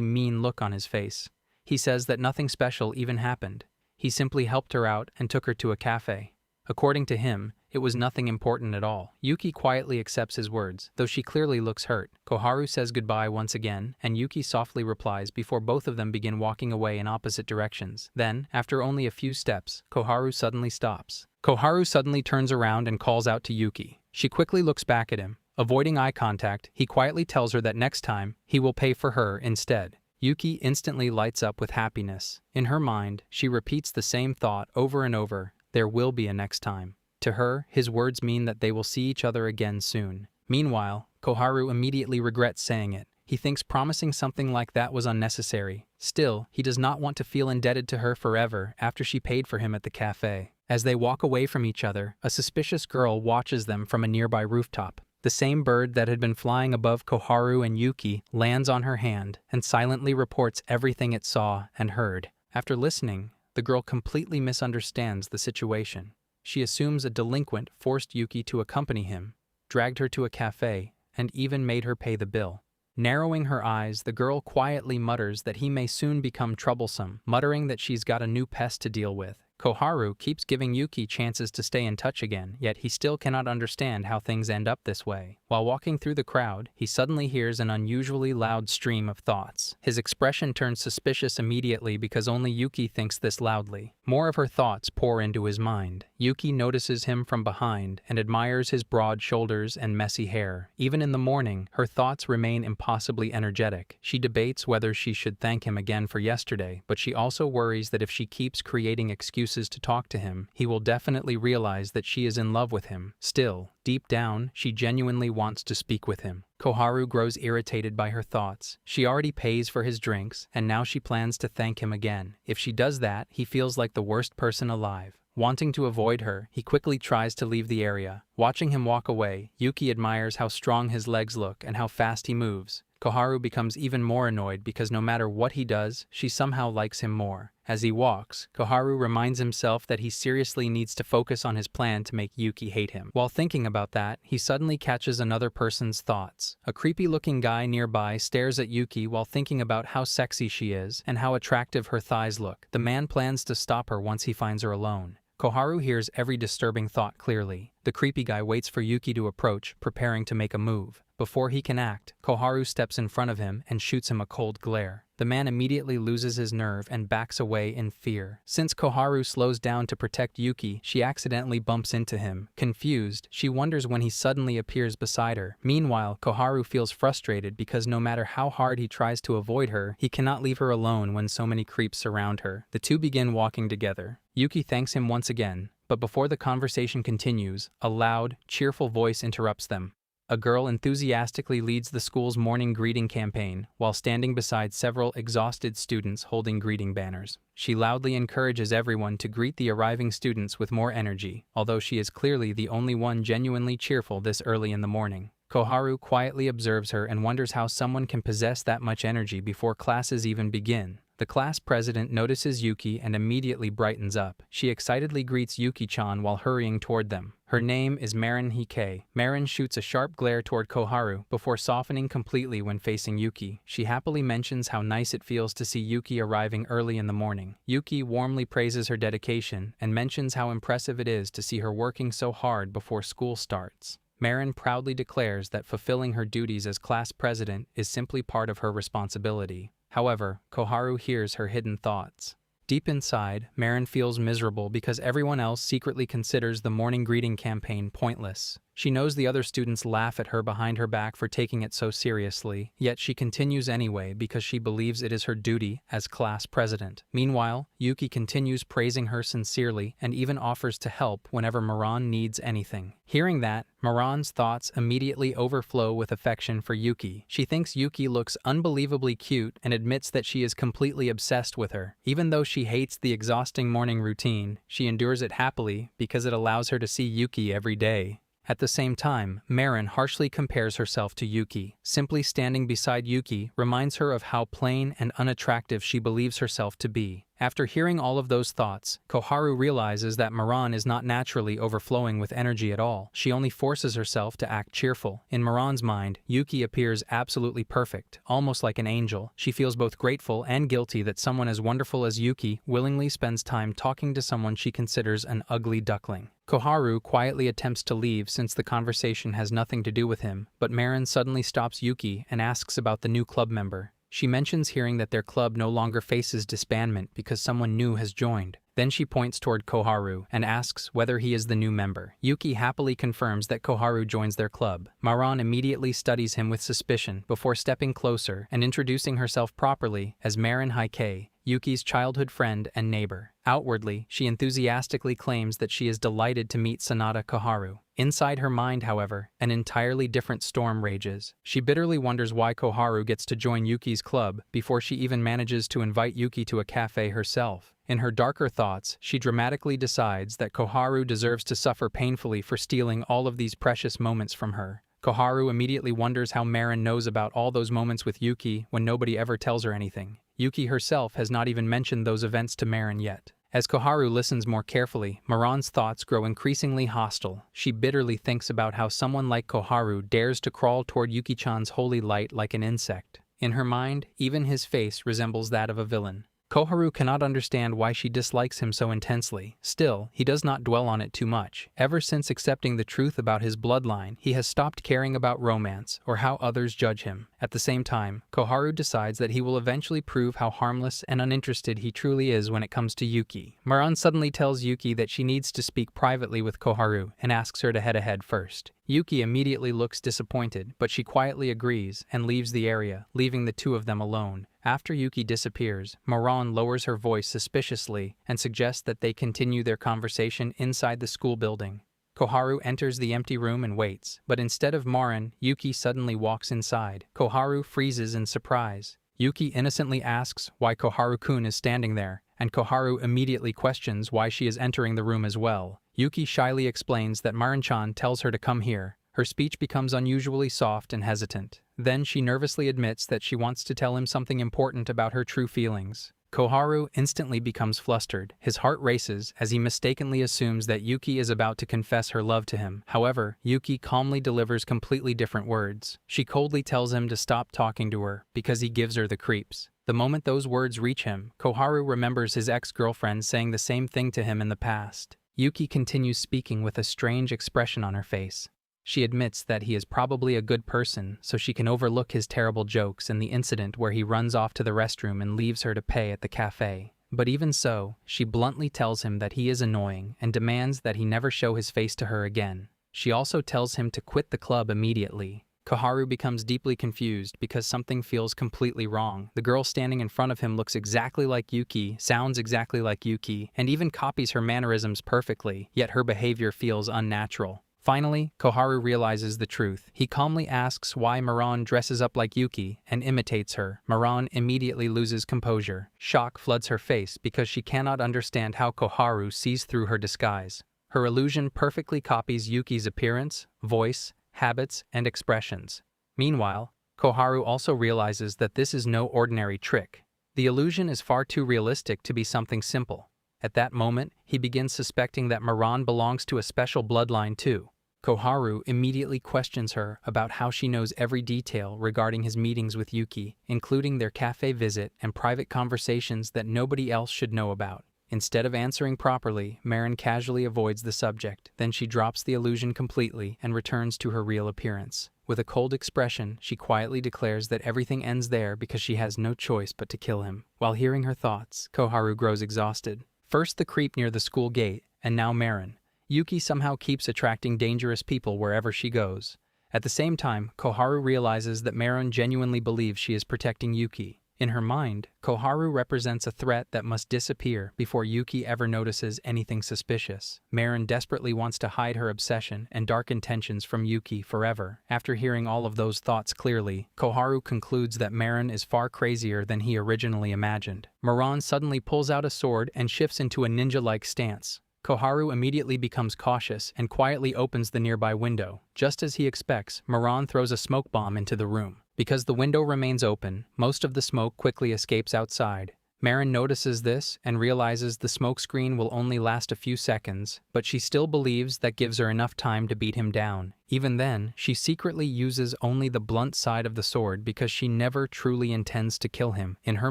mean look on his face. He says that nothing special even happened. He simply helped her out and took her to a cafe. According to him, it was nothing important at all. Yuki quietly accepts his words, though she clearly looks hurt. Koharu says goodbye once again, and Yuki softly replies before both of them begin walking away in opposite directions. Then, after only a few steps, Koharu suddenly stops. Koharu suddenly turns around and calls out to Yuki. She quickly looks back at him. Avoiding eye contact, he quietly tells her that next time, he will pay for her instead. Yuki instantly lights up with happiness. In her mind, she repeats the same thought over and over: there will be a next time. To her, his words mean that they will see each other again soon. Meanwhile, Koharu immediately regrets saying it. He thinks promising something like that was unnecessary. Still, he does not want to feel indebted to her forever after she paid for him at the cafe. As they walk away from each other, a suspicious girl watches them from a nearby rooftop. The same bird that had been flying above Koharu and Yuki lands on her hand and silently reports everything it saw and heard. After listening, the girl completely misunderstands the situation. She assumes a delinquent forced Yuki to accompany him, dragged her to a cafe, and even made her pay the bill. Narrowing her eyes, the girl quietly mutters that he may soon become troublesome, muttering that she's got a new pest to deal with. Koharu keeps giving Yuki chances to stay in touch again, yet he still cannot understand how things end up this way. While walking through the crowd, he suddenly hears an unusually loud stream of thoughts. His expression turns suspicious immediately because only Yuki thinks this loudly. More of her thoughts pour into his mind. Yuki notices him from behind and admires his broad shoulders and messy hair. Even in the morning, her thoughts remain impossibly energetic. She debates whether she should thank him again for yesterday, but she also worries that if she keeps creating excuses to talk to him, he will definitely realize that she is in love with him. Still, deep down, she genuinely wants to speak with him. Koharu grows irritated by her thoughts. She already pays for his drinks, and now she plans to thank him again. If she does that, he feels like the worst person alive. Wanting to avoid her, he quickly tries to leave the area. Watching him walk away, Yuki admires how strong his legs look and how fast he moves. Koharu becomes even more annoyed because no matter what he does, she somehow likes him more. As he walks, Koharu reminds himself that he seriously needs to focus on his plan to make Yuki hate him. While thinking about that, he suddenly catches another person's thoughts. A creepy-looking guy nearby stares at Yuki while thinking about how sexy she is and how attractive her thighs look. The man plans to stop her once he finds her alone. Koharu hears every disturbing thought clearly. The creepy guy waits for Yuki to approach, preparing to make a move. Before he can act, Koharu steps in front of him and shoots him a cold glare. The man immediately loses his nerve and backs away in fear. Since Koharu slows down to protect Yuki, she accidentally bumps into him. Confused, she wonders when he suddenly appears beside her. Meanwhile, Koharu feels frustrated because no matter how hard he tries to avoid her, he cannot leave her alone when so many creeps surround her. The two begin walking together. Yuki thanks him once again, but before the conversation continues, a loud, cheerful voice interrupts them. A girl enthusiastically leads the school's morning greeting campaign while standing beside several exhausted students holding greeting banners. She loudly encourages everyone to greet the arriving students with more energy, although she is clearly the only one genuinely cheerful this early in the morning. Koharu quietly observes her and wonders how someone can possess that much energy before classes even begin. The class president notices Yuki and immediately brightens up. She excitedly greets Yuki-chan while hurrying toward them. Her name is Marin Hike. Marin shoots a sharp glare toward Koharu before softening completely when facing Yuki. She happily mentions how nice it feels to see Yuki arriving early in the morning. Yuki warmly praises her dedication and mentions how impressive it is to see her working so hard before school starts. Marin proudly declares that fulfilling her duties as class president is simply part of her responsibility. However, Koharu hears her hidden thoughts. Deep inside, Marin feels miserable because everyone else secretly considers the morning greeting campaign pointless. She knows the other students laugh at her behind her back for taking it so seriously, yet she continues anyway because she believes it is her duty as class president. Meanwhile, Yuki continues praising her sincerely and even offers to help whenever Miran needs anything. Hearing that, Miran's thoughts immediately overflow with affection for Yuki. She thinks Yuki looks unbelievably cute and admits that she is completely obsessed with her. Even though she hates the exhausting morning routine, she endures it happily because it allows her to see Yuki every day. At the same time, Marin harshly compares herself to Yuki. Simply standing beside Yuki reminds her of how plain and unattractive she believes herself to be. After hearing all of those thoughts, Koharu realizes that Miran is not naturally overflowing with energy at all. She only forces herself to act cheerful. In Miran's mind, Yuki appears absolutely perfect, almost like an angel. She feels both grateful and guilty that someone as wonderful as Yuki willingly spends time talking to someone she considers an ugly duckling. Koharu quietly attempts to leave since the conversation has nothing to do with him, but Marin suddenly stops Yuki and asks about the new club member. She mentions hearing that their club no longer faces disbandment because someone new has joined. Then she points toward Koharu and asks whether he is the new member. Yuki happily confirms that Koharu joins their club. Maran immediately studies him with suspicion before stepping closer and introducing herself properly as Marin Haikei, Yuki's childhood friend and neighbor. Outwardly, she enthusiastically claims that she is delighted to meet Sanada Koharu. Inside her mind, however, an entirely different storm rages. She bitterly wonders why Koharu gets to join Yuki's club before she even manages to invite Yuki to a cafe herself. In her darker thoughts, she dramatically decides that Koharu deserves to suffer painfully for stealing all of these precious moments from her. Koharu immediately wonders how Marin knows about all those moments with Yuki when nobody ever tells her anything. Yuki herself has not even mentioned those events to Marin yet. As Koharu listens more carefully, Maran's thoughts grow increasingly hostile. She bitterly thinks about how someone like Koharu dares to crawl toward Yuki-chan's holy light like an insect. In her mind, even his face resembles that of a villain. Koharu cannot understand why she dislikes him so intensely. Still, he does not dwell on it too much. Ever since accepting the truth about his bloodline, he has stopped caring about romance or how others judge him. At the same time, Koharu decides that he will eventually prove how harmless and uninterested he truly is when it comes to Yuki. Maran suddenly tells Yuki that she needs to speak privately with Koharu and asks her to head ahead first. Yuki immediately looks disappointed, but she quietly agrees and leaves the area, leaving the two of them alone. After Yuki disappears, Maran lowers her voice suspiciously and suggests that they continue their conversation inside the school building. Koharu enters the empty room and waits, but instead of Marin, Yuki suddenly walks inside. Koharu freezes in surprise. Yuki innocently asks why Koharu-kun is standing there, and Koharu immediately questions why she is entering the room as well. Yuki shyly explains that Marin-chan tells her to come here. Her speech becomes unusually soft and hesitant. Then she nervously admits that she wants to tell him something important about her true feelings. Koharu instantly becomes flustered. His heart races as he mistakenly assumes that Yuki is about to confess her love to him. However, Yuki calmly delivers completely different words. She coldly tells him to stop talking to her because he gives her the creeps. The moment those words reach him, Koharu remembers his ex-girlfriend saying the same thing to him in the past. Yuki continues speaking with a strange expression on her face. She admits that he is probably a good person, so she can overlook his terrible jokes and the incident where he runs off to the restroom and leaves her to pay at the cafe. But even so, she bluntly tells him that he is annoying and demands that he never show his face to her again. She also tells him to quit the club immediately. Koharu becomes deeply confused because something feels completely wrong. The girl standing in front of him looks exactly like Yuki, sounds exactly like Yuki, and even copies her mannerisms perfectly, yet her behavior feels unnatural. Finally, Koharu realizes the truth. He calmly asks why Maran dresses up like Yuki and imitates her. Maran immediately loses composure. Shock floods her face because she cannot understand how Koharu sees through her disguise. Her illusion perfectly copies Yuki's appearance, voice, habits, and expressions. Meanwhile, Koharu also realizes that this is no ordinary trick. The illusion is far too realistic to be something simple. At that moment, he begins suspecting that Maran belongs to a special bloodline too. Koharu immediately questions her about how she knows every detail regarding his meetings with Yuki, including their cafe visit and private conversations that nobody else should know about. Instead of answering properly, Marin casually avoids the subject. Then she drops the illusion completely and returns to her real appearance. With a cold expression, she quietly declares that everything ends there because she has no choice but to kill him. While hearing her thoughts, Koharu grows exhausted. First the creep near the school gate, and now Marin. Yuki somehow keeps attracting dangerous people wherever she goes. At the same time, Koharu realizes that Marin genuinely believes she is protecting Yuki. In her mind, Koharu represents a threat that must disappear before Yuki ever notices anything suspicious. Marin desperately wants to hide her obsession and dark intentions from Yuki forever. After hearing all of those thoughts clearly, Koharu concludes that Marin is far crazier than he originally imagined. Marin suddenly pulls out a sword and shifts into a ninja-like stance. Koharu immediately becomes cautious and quietly opens the nearby window. Just as he expects, Marin throws a smoke bomb into the room. Because the window remains open, most of the smoke quickly escapes outside. Marin notices this and realizes the smoke screen will only last a few seconds, but she still believes that gives her enough time to beat him down. Even then, she secretly uses only the blunt side of the sword because she never truly intends to kill him. In her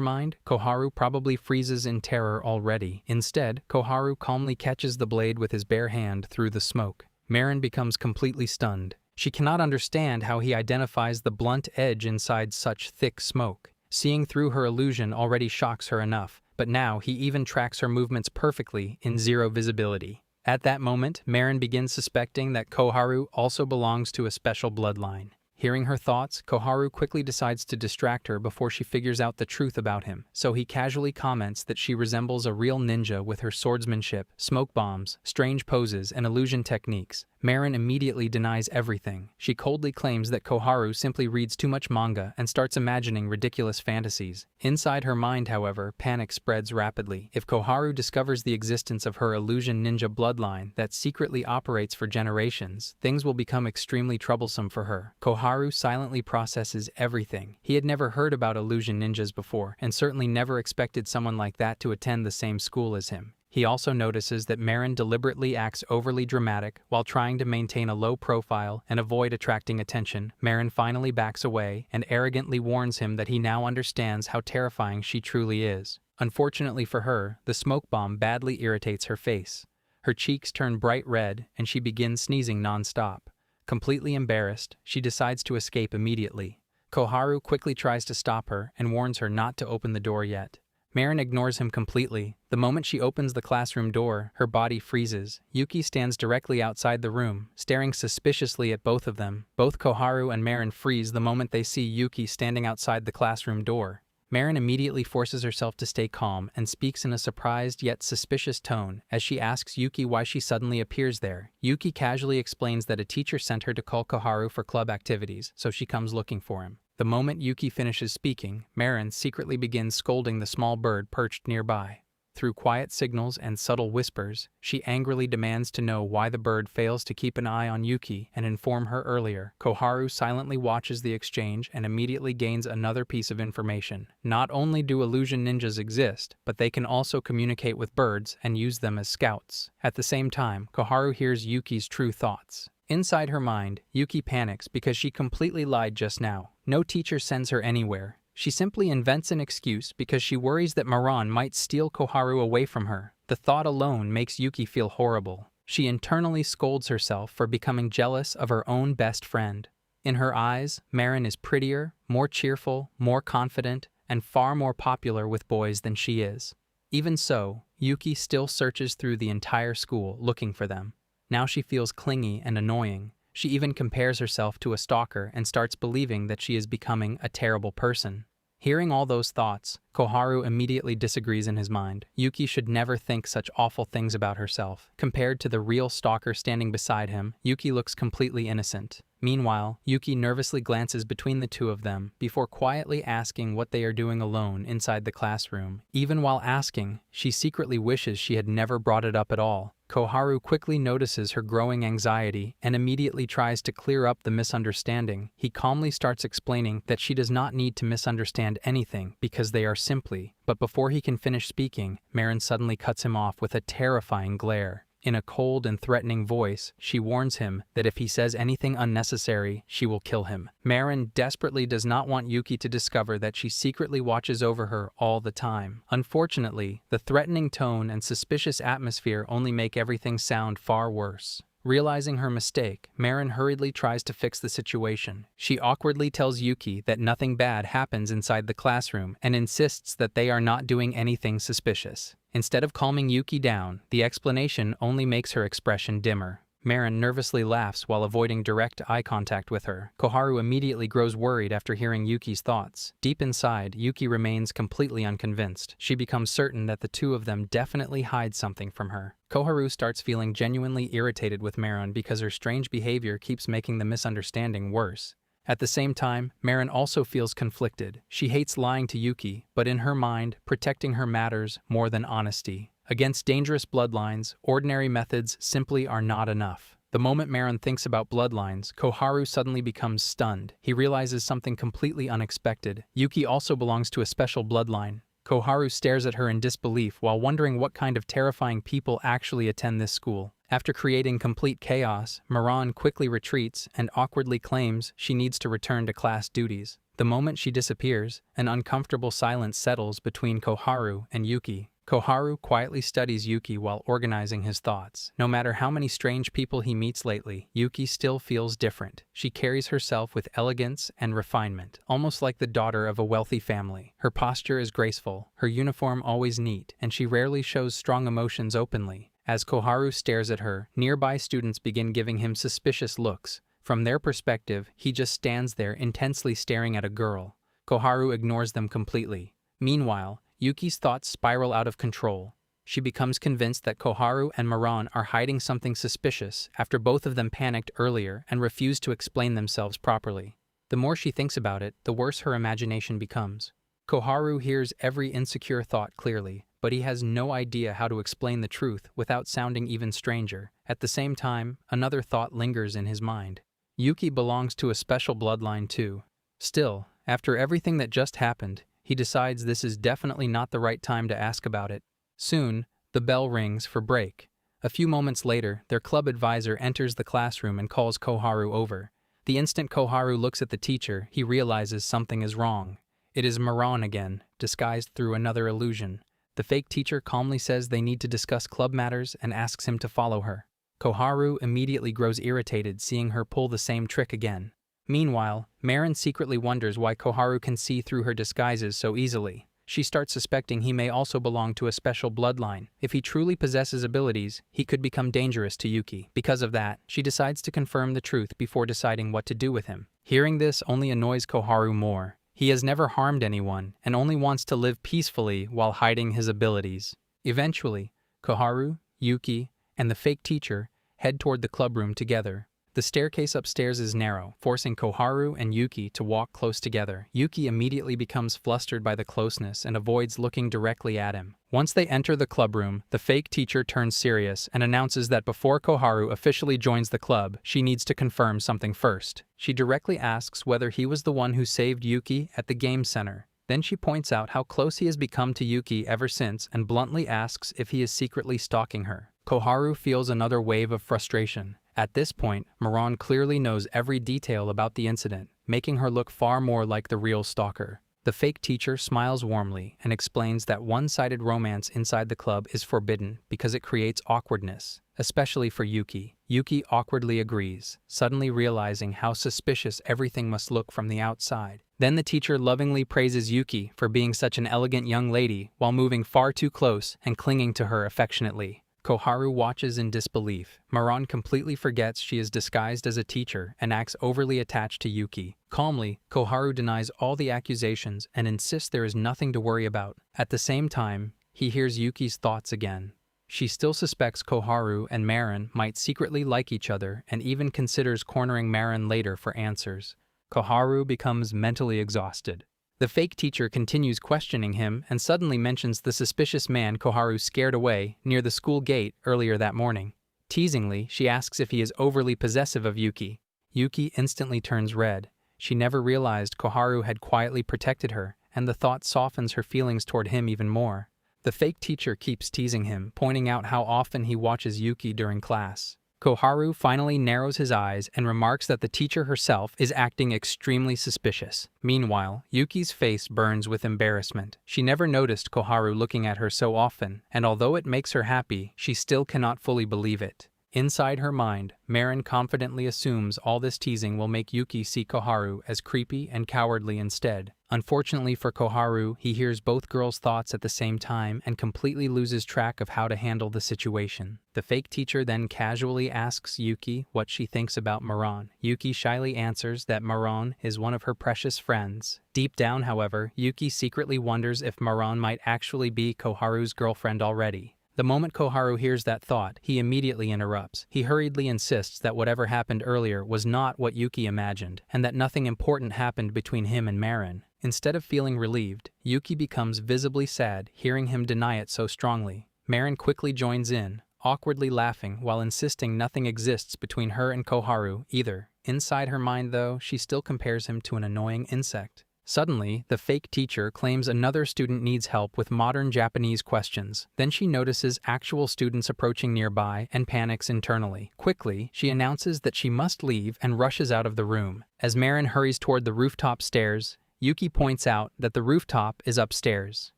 mind, Koharu probably freezes in terror already. Instead, Koharu calmly catches the blade with his bare hand through the smoke. Marin becomes completely stunned. She cannot understand how he identifies the blunt edge inside such thick smoke. Seeing through her illusion already shocks her enough, but now he even tracks her movements perfectly in zero visibility. At that moment, Marin begins suspecting that Koharu also belongs to a special bloodline. Hearing her thoughts, Koharu quickly decides to distract her before she figures out the truth about him, so he casually comments that she resembles a real ninja with her swordsmanship, smoke bombs, strange poses, and illusion techniques. Marin immediately denies everything. She coldly claims that Koharu simply reads too much manga and starts imagining ridiculous fantasies. Inside her mind, however, panic spreads rapidly. If Koharu discovers the existence of her illusion ninja bloodline that secretly operates for generations, things will become extremely troublesome for her. Koharu silently processes everything. He had never heard about illusion ninjas before, and certainly never expected someone like that to attend the same school as him. He also notices that Marin deliberately acts overly dramatic while trying to maintain a low profile and avoid attracting attention. Marin finally backs away and arrogantly warns him that he now understands how terrifying she truly is. Unfortunately for her, the smoke bomb badly irritates her face. Her cheeks turn bright red and she begins sneezing non-stop. Completely embarrassed, she decides to escape immediately. Koharu quickly tries to stop her and warns her not to open the door yet. Marin ignores him completely. The moment she opens the classroom door, her body freezes. Yuki stands directly outside the room, staring suspiciously at both of them. Both Koharu and Marin freeze the moment they see Yuki standing outside the classroom door. Marin immediately forces herself to stay calm and speaks in a surprised yet suspicious tone as she asks Yuki why she suddenly appears there. Yuki casually explains that a teacher sent her to call Koharu for club activities, so she comes looking for him. The moment Yuki finishes speaking, Marin secretly begins scolding the small bird perched nearby. Through quiet signals and subtle whispers, she angrily demands to know why the bird fails to keep an eye on Yuki and inform her earlier. Koharu silently watches the exchange and immediately gains another piece of information. Not only do illusion ninjas exist, but they can also communicate with birds and use them as scouts. At the same time, Koharu hears Yuki's true thoughts. Inside her mind, Yuki panics because she completely lied just now. No teacher sends her anywhere. She simply invents an excuse because she worries that Marin might steal Koharu away from her. The thought alone makes Yuki feel horrible. She internally scolds herself for becoming jealous of her own best friend. In her eyes, Marin is prettier, more cheerful, more confident, and far more popular with boys than she is. Even so, Yuki still searches through the entire school looking for them. Now she feels clingy and annoying. She even compares herself to a stalker and starts believing that she is becoming a terrible person. Hearing all those thoughts, Koharu immediately disagrees in his mind. Yuki should never think such awful things about herself. Compared to the real stalker standing beside him, Yuki looks completely innocent. Meanwhile, Yuki nervously glances between the two of them before quietly asking what they are doing alone inside the classroom. Even while asking, she secretly wishes she had never brought it up at all. Koharu quickly notices her growing anxiety and immediately tries to clear up the misunderstanding. He calmly starts explaining that she does not need to misunderstand anything because they are simply, but before he can finish speaking, Marin suddenly cuts him off with a terrifying glare. In a cold and threatening voice, she warns him that if he says anything unnecessary, she will kill him. Marin desperately does not want Yuki to discover that she secretly watches over her all the time. Unfortunately, the threatening tone and suspicious atmosphere only make everything sound far worse. Realizing her mistake, Marin hurriedly tries to fix the situation. She awkwardly tells Yuki that nothing bad happens inside the classroom and insists that they are not doing anything suspicious. Instead of calming Yuki down, the explanation only makes her expression dimmer. Marin nervously laughs while avoiding direct eye contact with her. Koharu immediately grows worried after hearing Yuki's thoughts. Deep inside, Yuki remains completely unconvinced. She becomes certain that the two of them definitely hide something from her. Koharu starts feeling genuinely irritated with Marin because her strange behavior keeps making the misunderstanding worse. At the same time, Marin also feels conflicted. She hates lying to Yuki, but in her mind, protecting her matters more than honesty. Against dangerous bloodlines, ordinary methods simply are not enough. The moment Marin thinks about bloodlines, Koharu suddenly becomes stunned. He realizes something completely unexpected. Yuki also belongs to a special bloodline. Koharu stares at her in disbelief while wondering what kind of terrifying people actually attend this school. After creating complete chaos, Marin quickly retreats and awkwardly claims she needs to return to class duties. The moment she disappears, an uncomfortable silence settles between Koharu and Yuki. Koharu quietly studies Yuki while organizing his thoughts. No matter how many strange people he meets lately, Yuki still feels different. She carries herself with elegance and refinement, almost like the daughter of a wealthy family. Her posture is graceful, her uniform always neat, and she rarely shows strong emotions openly. As Koharu stares at her, nearby students begin giving him suspicious looks. From their perspective, he just stands there intensely staring at a girl. Koharu ignores them completely. Meanwhile, Yuki's thoughts spiral out of control. She becomes convinced that Koharu and Marin are hiding something suspicious after both of them panicked earlier and refused to explain themselves properly. The more she thinks about it, the worse her imagination becomes. Koharu hears every insecure thought clearly, but he has no idea how to explain the truth without sounding even stranger. At the same time, another thought lingers in his mind. Yuki belongs to a special bloodline too. Still, after everything that just happened, he decides this is definitely not the right time to ask about it. Soon, the bell rings for break. A few moments later, their club advisor enters the classroom and calls Koharu over. The instant Koharu looks at the teacher, he realizes something is wrong. It is Marin again, disguised through another illusion. The fake teacher calmly says they need to discuss club matters and asks him to follow her. Koharu immediately grows irritated seeing her pull the same trick again. Meanwhile, Marin secretly wonders why Koharu can see through her disguises so easily. She starts suspecting he may also belong to a special bloodline. If he truly possesses abilities, he could become dangerous to Yuki. Because of that, she decides to confirm the truth before deciding what to do with him. Hearing this only annoys Koharu more. He has never harmed anyone and only wants to live peacefully while hiding his abilities. Eventually, Koharu, Yuki, and the fake teacher head toward the clubroom together. The staircase upstairs is narrow, forcing Koharu and Yuki to walk close together. Yuki immediately becomes flustered by the closeness and avoids looking directly at him. Once they enter the clubroom, the fake teacher turns serious and announces that before Koharu officially joins the club, she needs to confirm something first. She directly asks whether he was the one who saved Yuki at the game center. Then she points out how close he has become to Yuki ever since and bluntly asks if he is secretly stalking her. Koharu feels another wave of frustration. At this point, Marin clearly knows every detail about the incident, making her look far more like the real stalker. The fake teacher smiles warmly and explains that one-sided romance inside the club is forbidden because it creates awkwardness, especially for Yuki. Yuki awkwardly agrees, suddenly realizing how suspicious everything must look from the outside. Then the teacher lovingly praises Yuki for being such an elegant young lady while moving far too close and clinging to her affectionately. Koharu watches in disbelief. Marin completely forgets she is disguised as a teacher and acts overly attached to Yuki. Calmly, Koharu denies all the accusations and insists there is nothing to worry about. At the same time, he hears Yuki's thoughts again. She still suspects Koharu and Marin might secretly like each other and even considers cornering Marin later for answers. Koharu becomes mentally exhausted. The fake teacher continues questioning him and suddenly mentions the suspicious man Koharu scared away near the school gate earlier that morning. Teasingly, she asks if he is overly possessive of Yuki. Yuki instantly turns red. She never realized Koharu had quietly protected her, and the thought softens her feelings toward him even more. The fake teacher keeps teasing him, pointing out how often he watches Yuki during class. Koharu finally narrows his eyes and remarks that the teacher herself is acting extremely suspicious. Meanwhile, Yuki's face burns with embarrassment. She never noticed Koharu looking at her so often, and although it makes her happy, she still cannot fully believe it. Inside her mind, Marin confidently assumes all this teasing will make Yuki see Koharu as creepy and cowardly instead. Unfortunately for Koharu, he hears both girls' thoughts at the same time and completely loses track of how to handle the situation. The fake teacher then casually asks Yuki what she thinks about Maron. Yuki shyly answers that Maron is one of her precious friends. Deep down, however, Yuki secretly wonders if Maron might actually be Koharu's girlfriend already. The moment Koharu hears that thought, he immediately interrupts. He hurriedly insists that whatever happened earlier was not what Yuki imagined, and that nothing important happened between him and Marin. Instead of feeling relieved, Yuki becomes visibly sad, hearing him deny it so strongly. Marin quickly joins in, awkwardly laughing while insisting nothing exists between her and Koharu either. Inside her mind, though, she still compares him to an annoying insect. Suddenly, the fake teacher claims another student needs help with modern Japanese questions. Then she notices actual students approaching nearby and panics internally. Quickly, she announces that she must leave and rushes out of the room. As Marin hurries toward the rooftop stairs, Yuki points out that the rooftop is upstairs.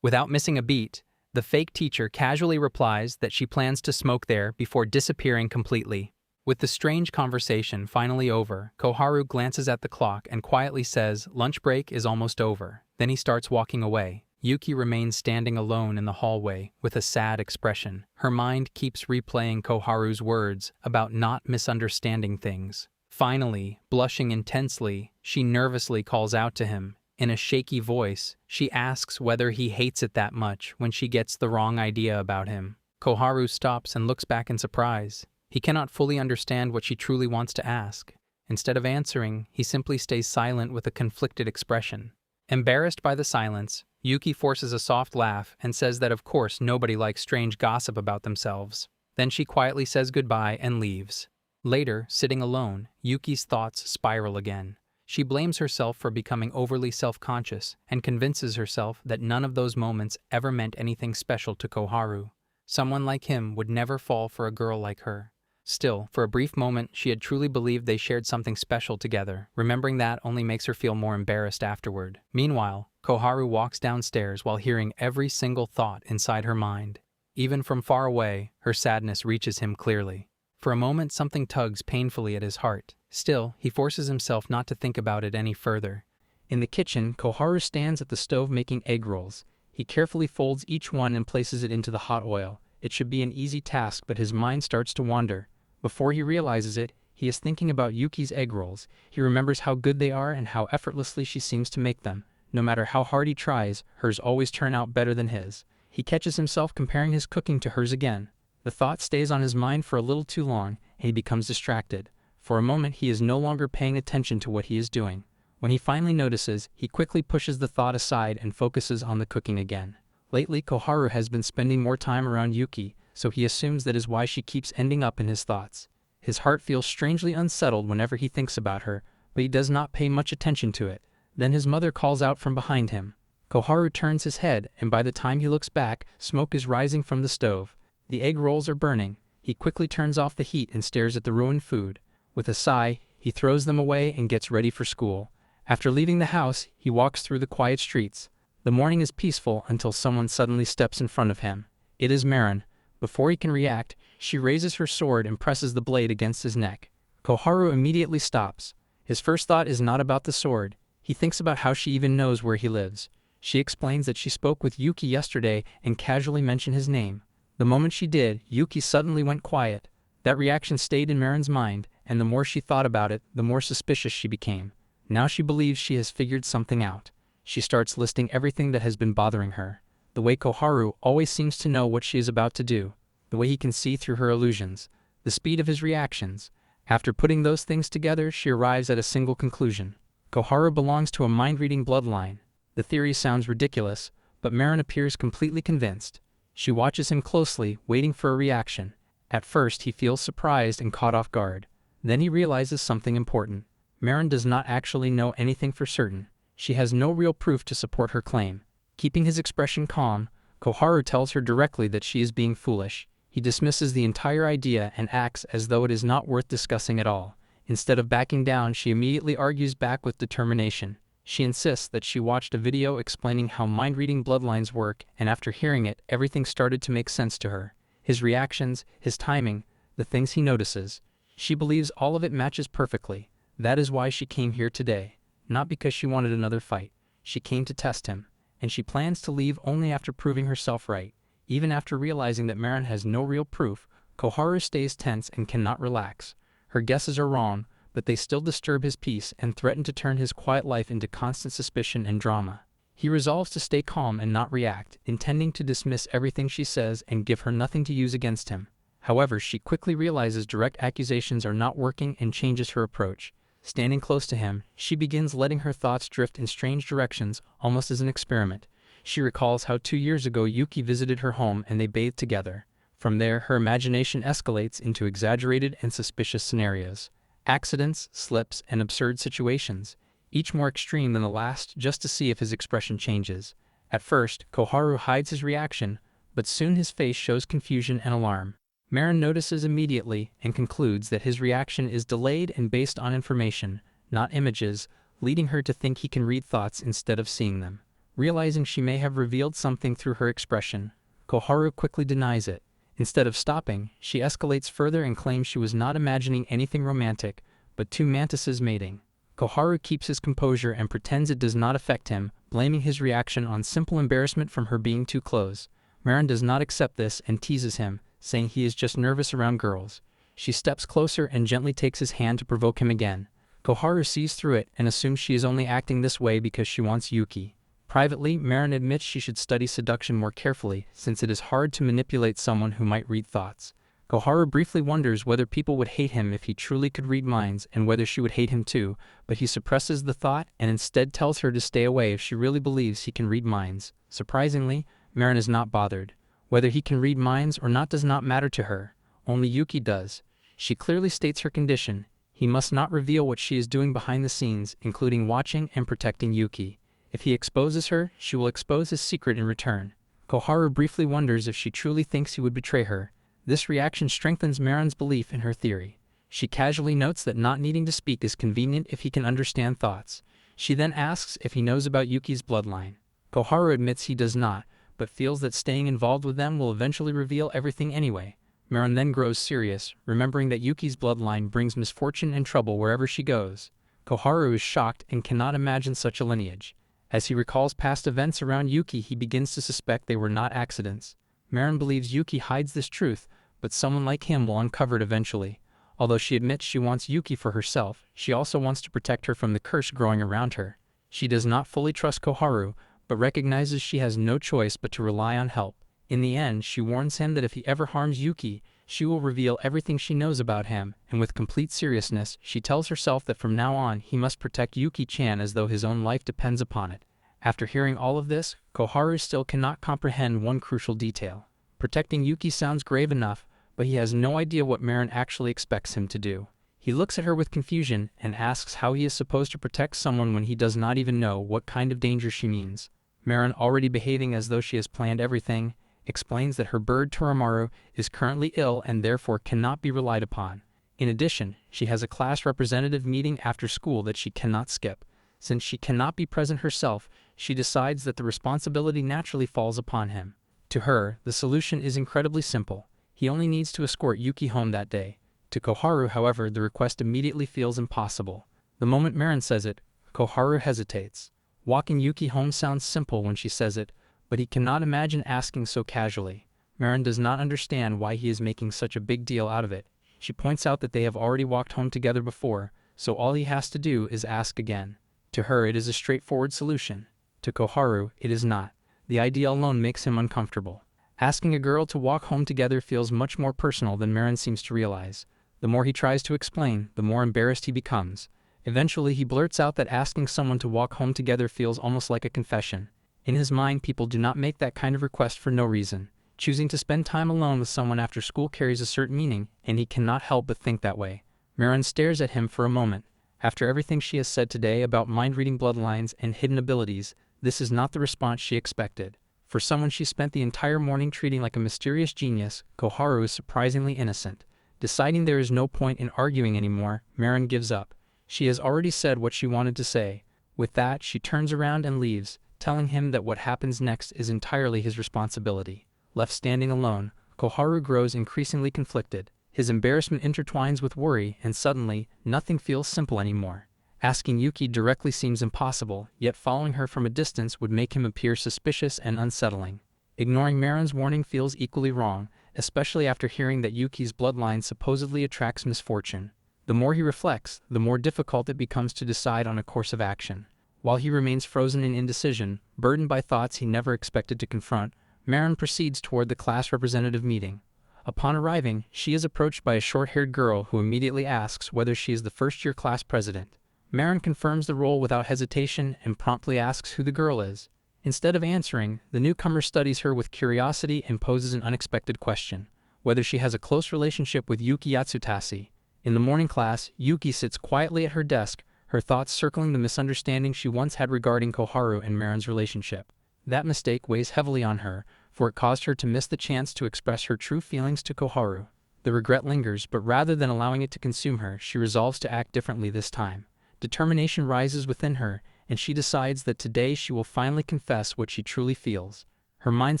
Without missing a beat, the fake teacher casually replies that she plans to smoke there before disappearing completely. With the strange conversation finally over, Koharu glances at the clock and quietly says lunch break is almost over. Then he starts walking away. Yuki remains standing alone in the hallway with a sad expression. Her mind keeps replaying Koharu's words about not misunderstanding things. Finally, blushing intensely, she nervously calls out to him. In a shaky voice, she asks whether he hates it that much when she gets the wrong idea about him. Koharu stops and looks back in surprise. He cannot fully understand what she truly wants to ask. Instead of answering, he simply stays silent with a conflicted expression. Embarrassed by the silence, Yuki forces a soft laugh and says that of course nobody likes strange gossip about themselves. Then she quietly says goodbye and leaves. Later, sitting alone, Yuki's thoughts spiral again. She blames herself for becoming overly self-conscious and convinces herself that none of those moments ever meant anything special to Koharu. Someone like him would never fall for a girl like her. Still, for a brief moment, she had truly believed they shared something special together. Remembering that only makes her feel more embarrassed afterward. Meanwhile, Koharu walks downstairs while hearing every single thought inside her mind. Even from far away, her sadness reaches him clearly. For a moment, something tugs painfully at his heart. Still, he forces himself not to think about it any further. In the kitchen, Koharu stands at the stove making egg rolls. He carefully folds each one and places it into the hot oil. It should be an easy task, but his mind starts to wander. Before he realizes it, he is thinking about Yuki's egg rolls. He remembers how good they are and how effortlessly she seems to make them. No matter how hard he tries, hers always turn out better than his. He catches himself comparing his cooking to hers again. The thought stays on his mind for a little too long, and he becomes distracted. For a moment, he is no longer paying attention to what he is doing. When he finally notices, he quickly pushes the thought aside and focuses on the cooking again. Lately, Koharu has been spending more time around Yuki, so he assumes that is why she keeps ending up in his thoughts. His heart feels strangely unsettled whenever he thinks about her, but he does not pay much attention to it. Then his mother calls out from behind him. Koharu turns his head, and by the time he looks back, smoke is rising from the stove. The egg rolls are burning. He quickly turns off the heat and stares at the ruined food. With a sigh, he throws them away and gets ready for school. After leaving the house, he walks through the quiet streets. The morning is peaceful until someone suddenly steps in front of him. It is Marin. Before he can react, she raises her sword and presses the blade against his neck. Koharu immediately stops. His first thought is not about the sword. He thinks about how she even knows where he lives. She explains that she spoke with Yuki yesterday and casually mentioned his name. The moment she did, Yuki suddenly went quiet. That reaction stayed in Marin's mind, and the more she thought about it, the more suspicious she became. Now she believes she has figured something out. She starts listing everything that has been bothering her. The way Koharu always seems to know what she is about to do. The way he can see through her illusions. The speed of his reactions. After putting those things together, she arrives at a single conclusion. Koharu belongs to a mind-reading bloodline. The theory sounds ridiculous, but Marin appears completely convinced. She watches him closely, waiting for a reaction. At first, he feels surprised and caught off guard. Then he realizes something important. Marin does not actually know anything for certain. She has no real proof to support her claim. Keeping his expression calm, Koharu tells her directly that she is being foolish. He dismisses the entire idea and acts as though it is not worth discussing at all. Instead of backing down, she immediately argues back with determination. She insists that she watched a video explaining how mind-reading bloodlines work, and after hearing it, everything started to make sense to her. His reactions, his timing, the things he notices. She believes all of it matches perfectly. That is why she came here today. Not because she wanted another fight. she came to test him, and she plans to leave only after proving herself right. Even after realizing that Marin has no real proof, Koharu stays tense and cannot relax. Her guesses are wrong, but they still disturb his peace and threaten to turn his quiet life into constant suspicion and drama. He resolves to stay calm and not react, intending to dismiss everything she says and give her nothing to use against him. However, she quickly realizes direct accusations are not working and changes her approach. Standing close to him, she begins letting her thoughts drift in strange directions, almost as an experiment. She recalls how 2 years ago Yuki visited her home and they bathed together. From there, her imagination escalates into exaggerated and suspicious scenarios. Accidents, slips, and absurd situations, each more extreme than the last, just to see if his expression changes. At first, Koharu hides his reaction, but soon his face shows confusion and alarm. Marin notices immediately and concludes that his reaction is delayed and based on information, not images, leading her to think he can read thoughts instead of seeing them. Realizing she may have revealed something through her expression, Koharu quickly denies it. Instead of stopping, she escalates further and claims she was not imagining anything romantic, but two mantises mating. Koharu keeps his composure and pretends it does not affect him, blaming his reaction on simple embarrassment from her being too close. Marin does not accept this and teases him, saying he is just nervous around girls. She steps closer and gently takes his hand to provoke him again. Koharu sees through it and assumes she is only acting this way because she wants Yuki. Privately, Marin admits she should study seduction more carefully, since it is hard to manipulate someone who might read thoughts. Koharu briefly wonders whether people would hate him if he truly could read minds and whether she would hate him too, but he suppresses the thought and instead tells her to stay away if she really believes he can read minds. Surprisingly, Marin is not bothered. Whether he can read minds or not does not matter to her. Only Yuki does. She clearly states her condition. He must not reveal what she is doing behind the scenes, including watching and protecting Yuki. If he exposes her, she will expose his secret in return. Koharu briefly wonders if she truly thinks he would betray her. This reaction strengthens Marin's belief in her theory. She casually notes that not needing to speak is convenient if he can understand thoughts. She then asks if he knows about Yuki's bloodline. Koharu admits he does not, but feels that staying involved with them will eventually reveal everything anyway. Marin then grows serious, remembering that Yuki's bloodline brings misfortune and trouble wherever she goes. Koharu is shocked and cannot imagine such a lineage. As he recalls past events around Yuki, he begins to suspect they were not accidents. Marin believes Yuki hides this truth, but someone like him will uncover it eventually. Although she admits she wants Yuki for herself, she also wants to protect her from the curse growing around her. She does not fully trust Koharu, but recognizes she has no choice but to rely on help. In the end, she warns him that if he ever harms Yuki, she will reveal everything she knows about him, and with complete seriousness, she tells herself that from now on he must protect Yuki-chan as though his own life depends upon it. After hearing all of this, Koharu still cannot comprehend one crucial detail. Protecting Yuki sounds grave enough, but he has no idea what Marin actually expects him to do. He looks at her with confusion and asks how he is supposed to protect someone when he does not even know what kind of danger she means. Marin, already behaving as though she has planned everything, explains that her bird Toramaru is currently ill and therefore cannot be relied upon. In addition, she has a class representative meeting after school that she cannot skip. Since she cannot be present herself, she decides that the responsibility naturally falls upon him. To her, the solution is incredibly simple. He only needs to escort Yuki home that day. To Koharu, however, the request immediately feels impossible. The moment Marin says it, Koharu hesitates. Walking Yuki home sounds simple when she says it, but he cannot imagine asking so casually. Marin does not understand why he is making such a big deal out of it. She points out that they have already walked home together before, so all he has to do is ask again. To her, it is a straightforward solution. To Koharu, it is not. The idea alone makes him uncomfortable. Asking a girl to walk home together feels much more personal than Marin seems to realize. The more he tries to explain, the more embarrassed he becomes. Eventually, he blurts out that asking someone to walk home together feels almost like a confession. In his mind, people do not make that kind of request for no reason. Choosing to spend time alone with someone after school carries a certain meaning, and he cannot help but think that way. Marin stares at him for a moment. After everything she has said today about mind-reading bloodlines and hidden abilities, this is not the response she expected. For someone she spent the entire morning treating like a mysterious genius, Koharu is surprisingly innocent. Deciding there is no point in arguing anymore, Marin gives up. She has already said what she wanted to say. With that, she turns around and leaves, telling him that what happens next is entirely his responsibility. Left standing alone, Koharu grows increasingly conflicted. His embarrassment intertwines with worry, and suddenly, nothing feels simple anymore. Asking Yuki directly seems impossible, yet following her from a distance would make him appear suspicious and unsettling. Ignoring Marin's warning feels equally wrong, especially after hearing that Yuki's bloodline supposedly attracts misfortune. The more he reflects, the more difficult it becomes to decide on a course of action. While he remains frozen in indecision, burdened by thoughts he never expected to confront, Marin proceeds toward the class representative meeting. Upon arriving, she is approached by a short-haired girl who immediately asks whether she is the first-year class president. Marin confirms the role without hesitation and promptly asks who the girl is. Instead of answering, the newcomer studies her with curiosity and poses an unexpected question: whether she has a close relationship with Yuki Yatsutase. In the morning class, Yuki sits quietly at her desk, her thoughts circling the misunderstanding she once had regarding Koharu and Marin's relationship. That mistake weighs heavily on her, for it caused her to miss the chance to express her true feelings to Koharu. The regret lingers, but rather than allowing it to consume her, she resolves to act differently this time. Determination rises within her, and she decides that today she will finally confess what she truly feels. Her mind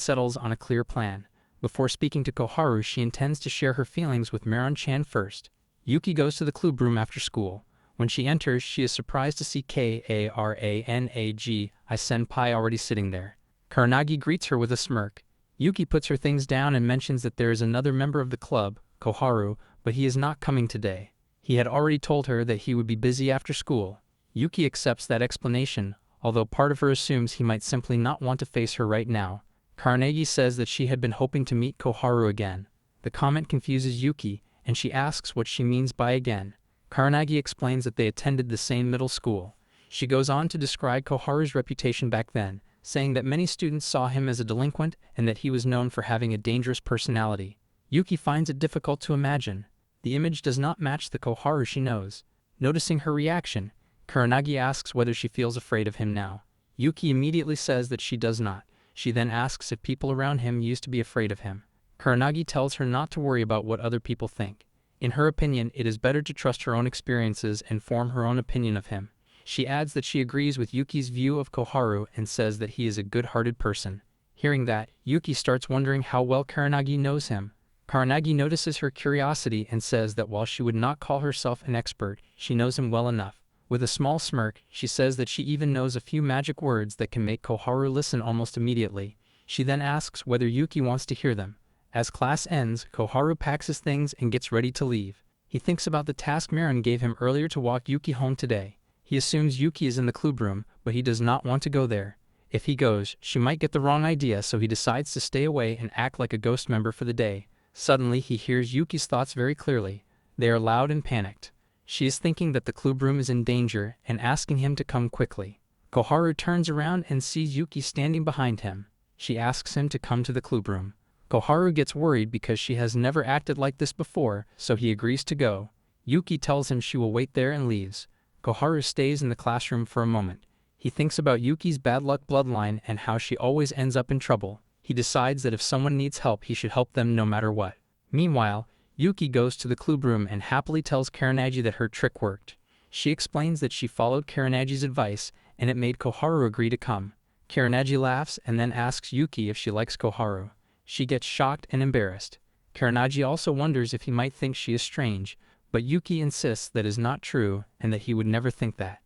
settles on a clear plan. Before speaking to Koharu, she intends to share her feelings with Marin-chan first. Yuki goes to the club room after school. When she enters, she is surprised to see Karanagi senpai already sitting there. Karanagi greets her with a smirk. Yuki puts her things down and mentions that there is another member of the club, Koharu, but he is not coming today. He had already told her that he would be busy after school. Yuki accepts that explanation, although part of her assumes he might simply not want to face her right now. Karanagi says that she had been hoping to meet Koharu again. The comment confuses Yuki, and she asks what she means by again. Karanagi explains that they attended the same middle school. She goes on to describe Koharu's reputation back then, saying that many students saw him as a delinquent and that he was known for having a dangerous personality. Yuki finds it difficult to imagine. The image does not match the Koharu she knows. Noticing her reaction, Karanagi asks whether she feels afraid of him now. Yuki immediately says that she does not. She then asks if people around him used to be afraid of him. Karanagi tells her not to worry about what other people think. In her opinion, it is better to trust her own experiences and form her own opinion of him. She adds that she agrees with Yuki's view of Koharu and says that he is a good-hearted person. Hearing that, Yuki starts wondering how well Karanagi knows him. Karanagi notices her curiosity and says that while she would not call herself an expert, she knows him well enough. With a small smirk, she says that she even knows a few magic words that can make Koharu listen almost immediately. She then asks whether Yuki wants to hear them. As class ends, Koharu packs his things and gets ready to leave. He thinks about the task Marin gave him earlier to walk Yuki home today. He assumes Yuki is in the club room, but he does not want to go there. If he goes, she might get the wrong idea, so he decides to stay away and act like a ghost member for the day. Suddenly, he hears Yuki's thoughts very clearly. They are loud and panicked. She is thinking that the club room is in danger and asking him to come quickly. Koharu turns around and sees Yuki standing behind him. She asks him to come to the club room. Koharu gets worried because she has never acted like this before, so he agrees to go. Yuki tells him she will wait there and leaves. Koharu stays in the classroom for a moment. He thinks about Yuki's bad luck bloodline and how she always ends up in trouble. He decides that if someone needs help, he should help them no matter what. Meanwhile, Yuki goes to the club room and happily tells Karanagi that her trick worked. She explains that she followed Karanagi's advice, and it made Koharu agree to come. Karanagi laughs and then asks Yuki if she likes Koharu. She gets shocked and embarrassed. Karanagi also wonders if he might think she is strange, but Yuki insists that is not true and that he would never think that.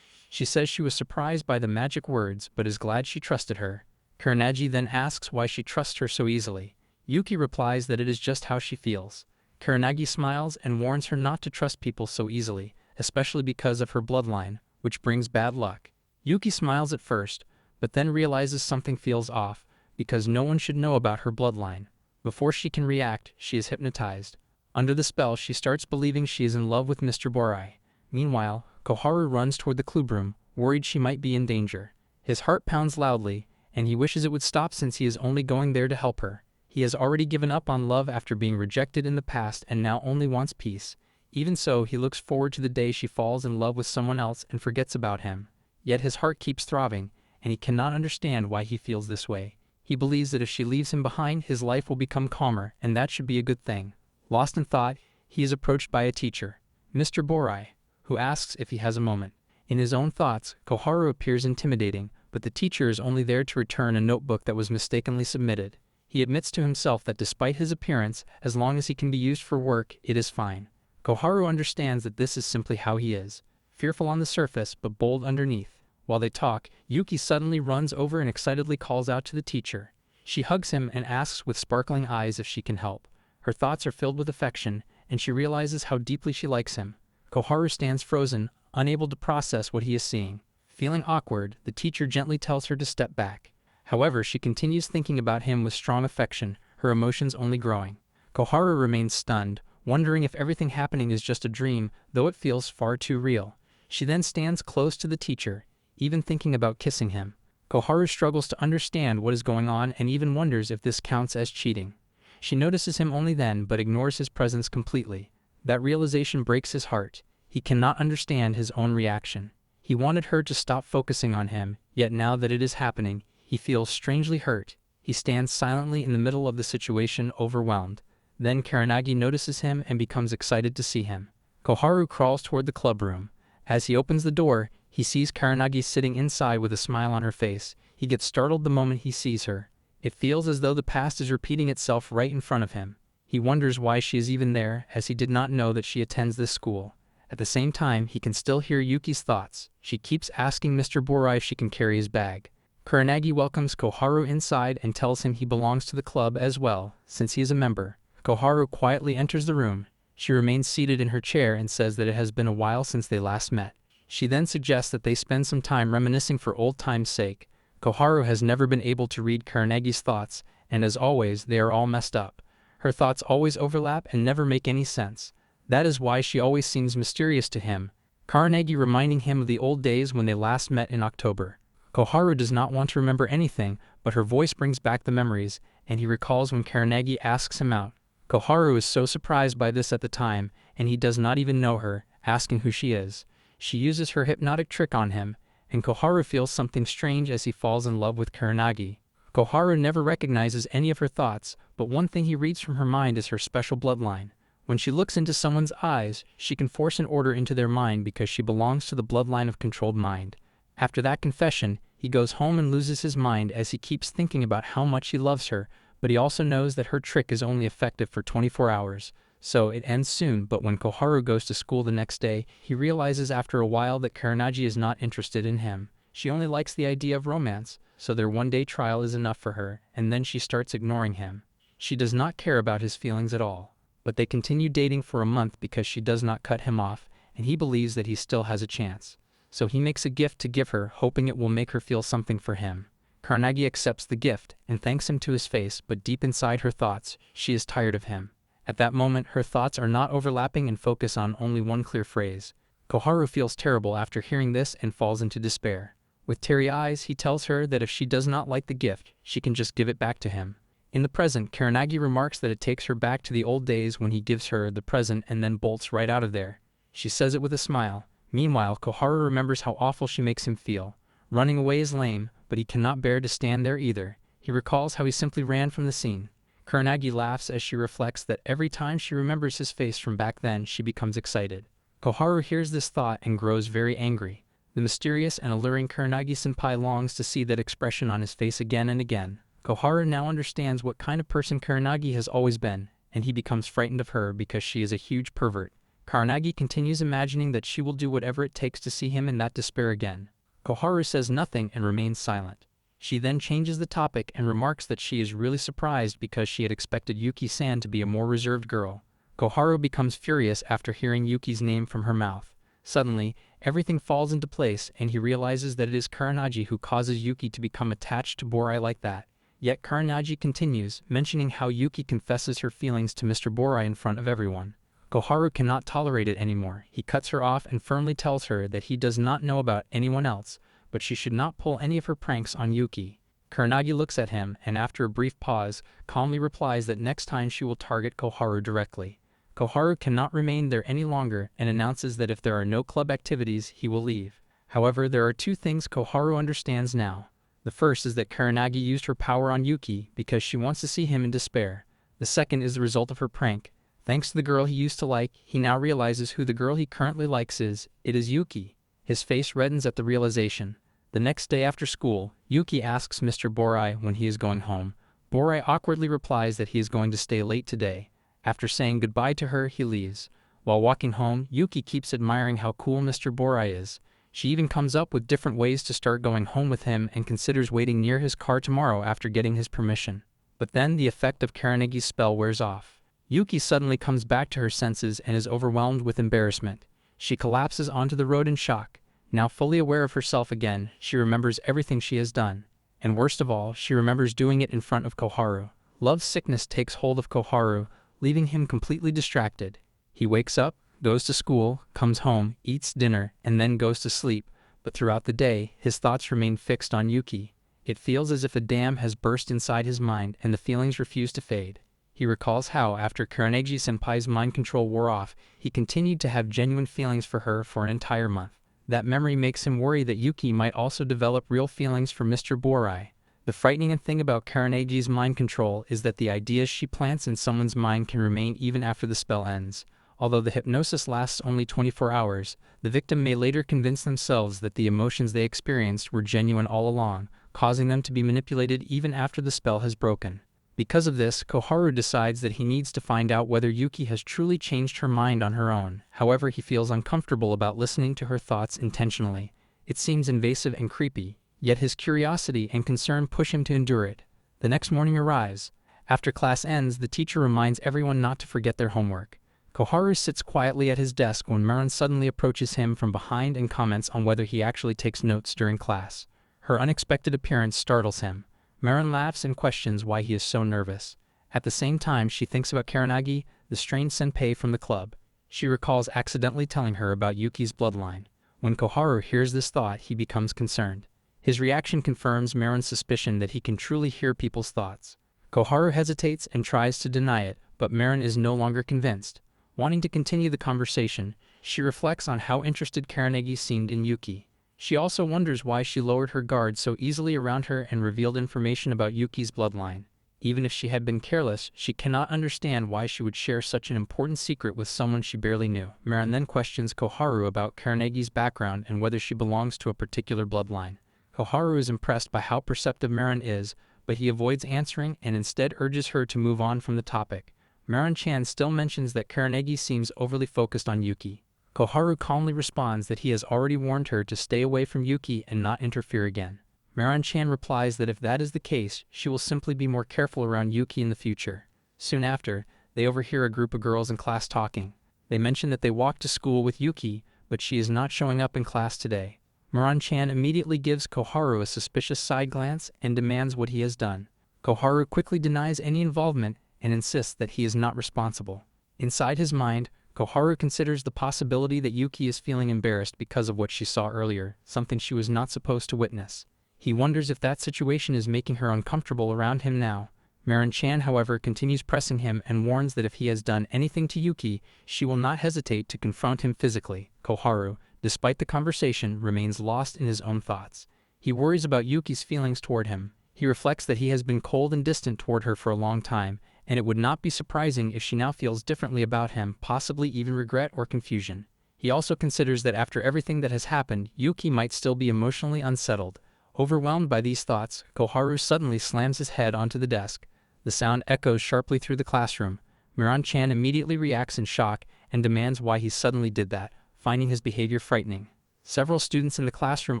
She says she was surprised by the magic words but is glad she trusted her. Karanagi then asks why she trusts her so easily. Yuki replies that it is just how she feels. Karanagi smiles and warns her not to trust people so easily, especially because of her bloodline, which brings bad luck. Yuki smiles at first, but then realizes something feels off, because no one should know about her bloodline. Before she can react, she is hypnotized. Under the spell, she starts believing she is in love with Mr. Borai. Meanwhile, Koharu runs toward the club room, worried she might be in danger. His heart pounds loudly, and he wishes it would stop since he is only going there to help her. He has already given up on love after being rejected in the past and now only wants peace. Even so, he looks forward to the day she falls in love with someone else and forgets about him. Yet his heart keeps throbbing, and he cannot understand why he feels this way. He believes that if she leaves him behind, his life will become calmer, and that should be a good thing. Lost in thought, he is approached by a teacher, Mr. Borai, who asks if he has a moment. In his own thoughts, Koharu appears intimidating, but the teacher is only there to return a notebook that was mistakenly submitted. He admits to himself that despite his appearance, as long as he can be used for work, it is fine. Koharu understands that this is simply how he is. fearful on the surface but bold underneath. While they talk, Yuki suddenly runs over and excitedly calls out to the teacher. She hugs him and asks with sparkling eyes if she can help. Her thoughts are filled with affection, and she realizes how deeply she likes him. Koharu stands frozen, unable to process what he is seeing. Feeling awkward, the teacher gently tells her to step back. However, she continues thinking about him with strong affection, her emotions only growing. Koharu remains stunned, wondering if everything happening is just a dream, though it feels far too real. She then stands close to the teacher, even thinking about kissing him. Koharu struggles to understand what is going on and even wonders if this counts as cheating. She notices him only then but ignores his presence completely. That realization breaks his heart. He cannot understand his own reaction. He wanted her to stop focusing on him, yet now that it is happening, he feels strangely hurt. He stands silently in the middle of the situation, overwhelmed. Then Kurenagi notices him and becomes excited to see him. Koharu crawls toward the club room. As he opens the door, he sees Kurenagi sitting inside with a smile on her face. He gets startled the moment he sees her. It feels as though the past is repeating itself right in front of him. He wonders why she is even there, as he did not know that she attends this school. At the same time, he can still hear Yuki's thoughts. She keeps asking Mr. Borai if she can carry his bag. Kurenagi welcomes Koharu inside and tells him he belongs to the club as well, since he is a member. Koharu quietly enters the room. She remains seated in her chair and says that it has been a while since they last met. She then suggests that they spend some time reminiscing for old time's sake. Koharu has never been able to read Kurenagi's thoughts, and as always, they are all messed up. Her thoughts always overlap and never make any sense. That is why she always seems mysterious to him. Kurenagi reminding him of the old days when they last met in October. Koharu does not want to remember anything, but her voice brings back the memories, and he recalls when Kurenagi asks him out. Koharu is so surprised by this at the time, and he does not even know her, asking who she is. She uses her hypnotic trick on him, and Koharu feels something strange as he falls in love with Kurenagi. Koharu never recognizes any of her thoughts, but one thing he reads from her mind is her special bloodline. When she looks into someone's eyes, she can force an order into their mind because she belongs to the bloodline of controlled mind. After that confession, he goes home and loses his mind as he keeps thinking about how much he loves her, but he also knows that her trick is only effective for 24 hours, so it ends soon. But when Koharu goes to school the next day, he realizes after a while that Kurenagi is not interested in him. She only likes the idea of romance, so their one-day trial is enough for her, and then she starts ignoring him. She does not care about his feelings at all, but they continue dating for a month because she does not cut him off, and he believes that he still has a chance. So he makes a gift to give her, hoping it will make her feel something for him. Kurenagi accepts the gift and thanks him to his face, but deep inside her thoughts, she is tired of him. At that moment, her thoughts are not overlapping and focus on only one clear phrase. Koharu feels terrible after hearing this and falls into despair. With teary eyes, he tells her that if she does not like the gift, she can just give it back to him. In the present, Kurenagi remarks that it takes her back to the old days when he gives her the present and then bolts right out of there. She says it with a smile. Meanwhile, Koharu remembers how awful she makes him feel. Running away is lame, but he cannot bear to stand there either. He recalls how he simply ran from the scene. Kurenagi laughs as she reflects that every time she remembers his face from back then, she becomes excited. Koharu hears this thought and grows very angry. The mysterious and alluring Kurenagi-senpai longs to see that expression on his face again and again. Koharu now understands what kind of person Kurenagi has always been, and he becomes frightened of her because she is a huge pervert. Kurenagi continues imagining that she will do whatever it takes to see him in that despair again. Koharu says nothing and remains silent. She then changes the topic and remarks that she is really surprised because she had expected Yuki-san to be a more reserved girl. Koharu becomes furious after hearing Yuki's name from her mouth. Suddenly, everything falls into place and he realizes that it is Kurenagi who causes Yuki to become attached to Borai like that. Yet Kurenagi continues, mentioning how Yuki confesses her feelings to Mr. Borai in front of everyone. Koharu cannot tolerate it anymore. He cuts her off and firmly tells her that he does not know about anyone else, but she should not pull any of her pranks on Yuki. Kurenagi looks at him and after a brief pause, calmly replies that next time she will target Koharu directly. Koharu cannot remain there any longer and announces that if there are no club activities, he will leave. However, there are two things Koharu understands now. The first is that Kurenagi used her power on Yuki because she wants to see him in despair. The second is the result of her prank. Thanks to the girl he used to like, he now realizes who the girl he currently likes is. It is Yuki. His face reddens at the realization. The next day after school, Yuki asks Mr. Borai when he is going home. Borai awkwardly replies that he is going to stay late today. After saying goodbye to her, he leaves. While walking home, Yuki keeps admiring how cool Mr. Borai is. She even comes up with different ways to start going home with him and considers waiting near his car tomorrow after getting his permission. But then the effect of Karanegi's spell wears off. Yuki suddenly comes back to her senses and is overwhelmed with embarrassment. She collapses onto the road in shock. Now fully aware of herself again, she remembers everything she has done. And worst of all, she remembers doing it in front of Koharu. Love sickness takes hold of Koharu, leaving him completely distracted. He wakes up, goes to school, comes home, eats dinner, and then goes to sleep, but throughout the day, his thoughts remain fixed on Yuki. It feels as if a dam has burst inside his mind and the feelings refuse to fade. He recalls how, after Kurenagi-senpai's mind control wore off, he continued to have genuine feelings for her for an entire month. That memory makes him worry that Yuki might also develop real feelings for Mr. Borai. The frightening thing about Kurenagi's mind control is that the ideas she plants in someone's mind can remain even after the spell ends. Although the hypnosis lasts only 24 hours, the victim may later convince themselves that the emotions they experienced were genuine all along, causing them to be manipulated even after the spell has broken. Because of this, Koharu decides that he needs to find out whether Yuki has truly changed her mind on her own. However, he feels uncomfortable about listening to her thoughts intentionally. It seems invasive and creepy, yet his curiosity and concern push him to endure it. The next morning arrives. After class ends, the teacher reminds everyone not to forget their homework. Koharu sits quietly at his desk when Marin suddenly approaches him from behind and comments on whether he actually takes notes during class. Her unexpected appearance startles him. Marin laughs and questions why he is so nervous. At the same time, she thinks about Kurenagi, the strange senpai from the club. She recalls accidentally telling her about Yuki's bloodline. When Koharu hears this thought, he becomes concerned. His reaction confirms Marin's suspicion that he can truly hear people's thoughts. Koharu hesitates and tries to deny it, but Marin is no longer convinced. Wanting to continue the conversation, she reflects on how interested Kurenagi seemed in Yuki. She also wonders why she lowered her guard so easily around her and revealed information about Yuki's bloodline. Even if she had been careless, she cannot understand why she would share such an important secret with someone she barely knew. Marin then questions Koharu about Kurenagi's background and whether she belongs to a particular bloodline. Koharu is impressed by how perceptive Marin is, but he avoids answering and instead urges her to move on from the topic. Marin-chan still mentions that Kurenagi seems overly focused on Yuki. Koharu calmly responds that he has already warned her to stay away from Yuki and not interfere again. Marin-chan replies that if that is the case, she will simply be more careful around Yuki in the future. Soon after, they overhear a group of girls in class talking. They mention that they walked to school with Yuki, but she is not showing up in class today. Marin-chan immediately gives Koharu a suspicious side glance and demands what he has done. Koharu quickly denies any involvement and insists that he is not responsible. Inside his mind, Koharu considers the possibility that Yuki is feeling embarrassed because of what she saw earlier, something she was not supposed to witness. He wonders if that situation is making her uncomfortable around him now. Marin-chan, however, continues pressing him and warns that if he has done anything to Yuki, she will not hesitate to confront him physically. Koharu, despite the conversation, remains lost in his own thoughts. He worries about Yuki's feelings toward him. He reflects that he has been cold and distant toward her for a long time, and it would not be surprising if she now feels differently about him, possibly even regret or confusion. He also considers that after everything that has happened, Yuki might still be emotionally unsettled. Overwhelmed by these thoughts, Koharu suddenly slams his head onto the desk. The sound echoes sharply through the classroom. Miran-chan immediately reacts in shock and demands why he suddenly did that, finding his behavior frightening. Several students in the classroom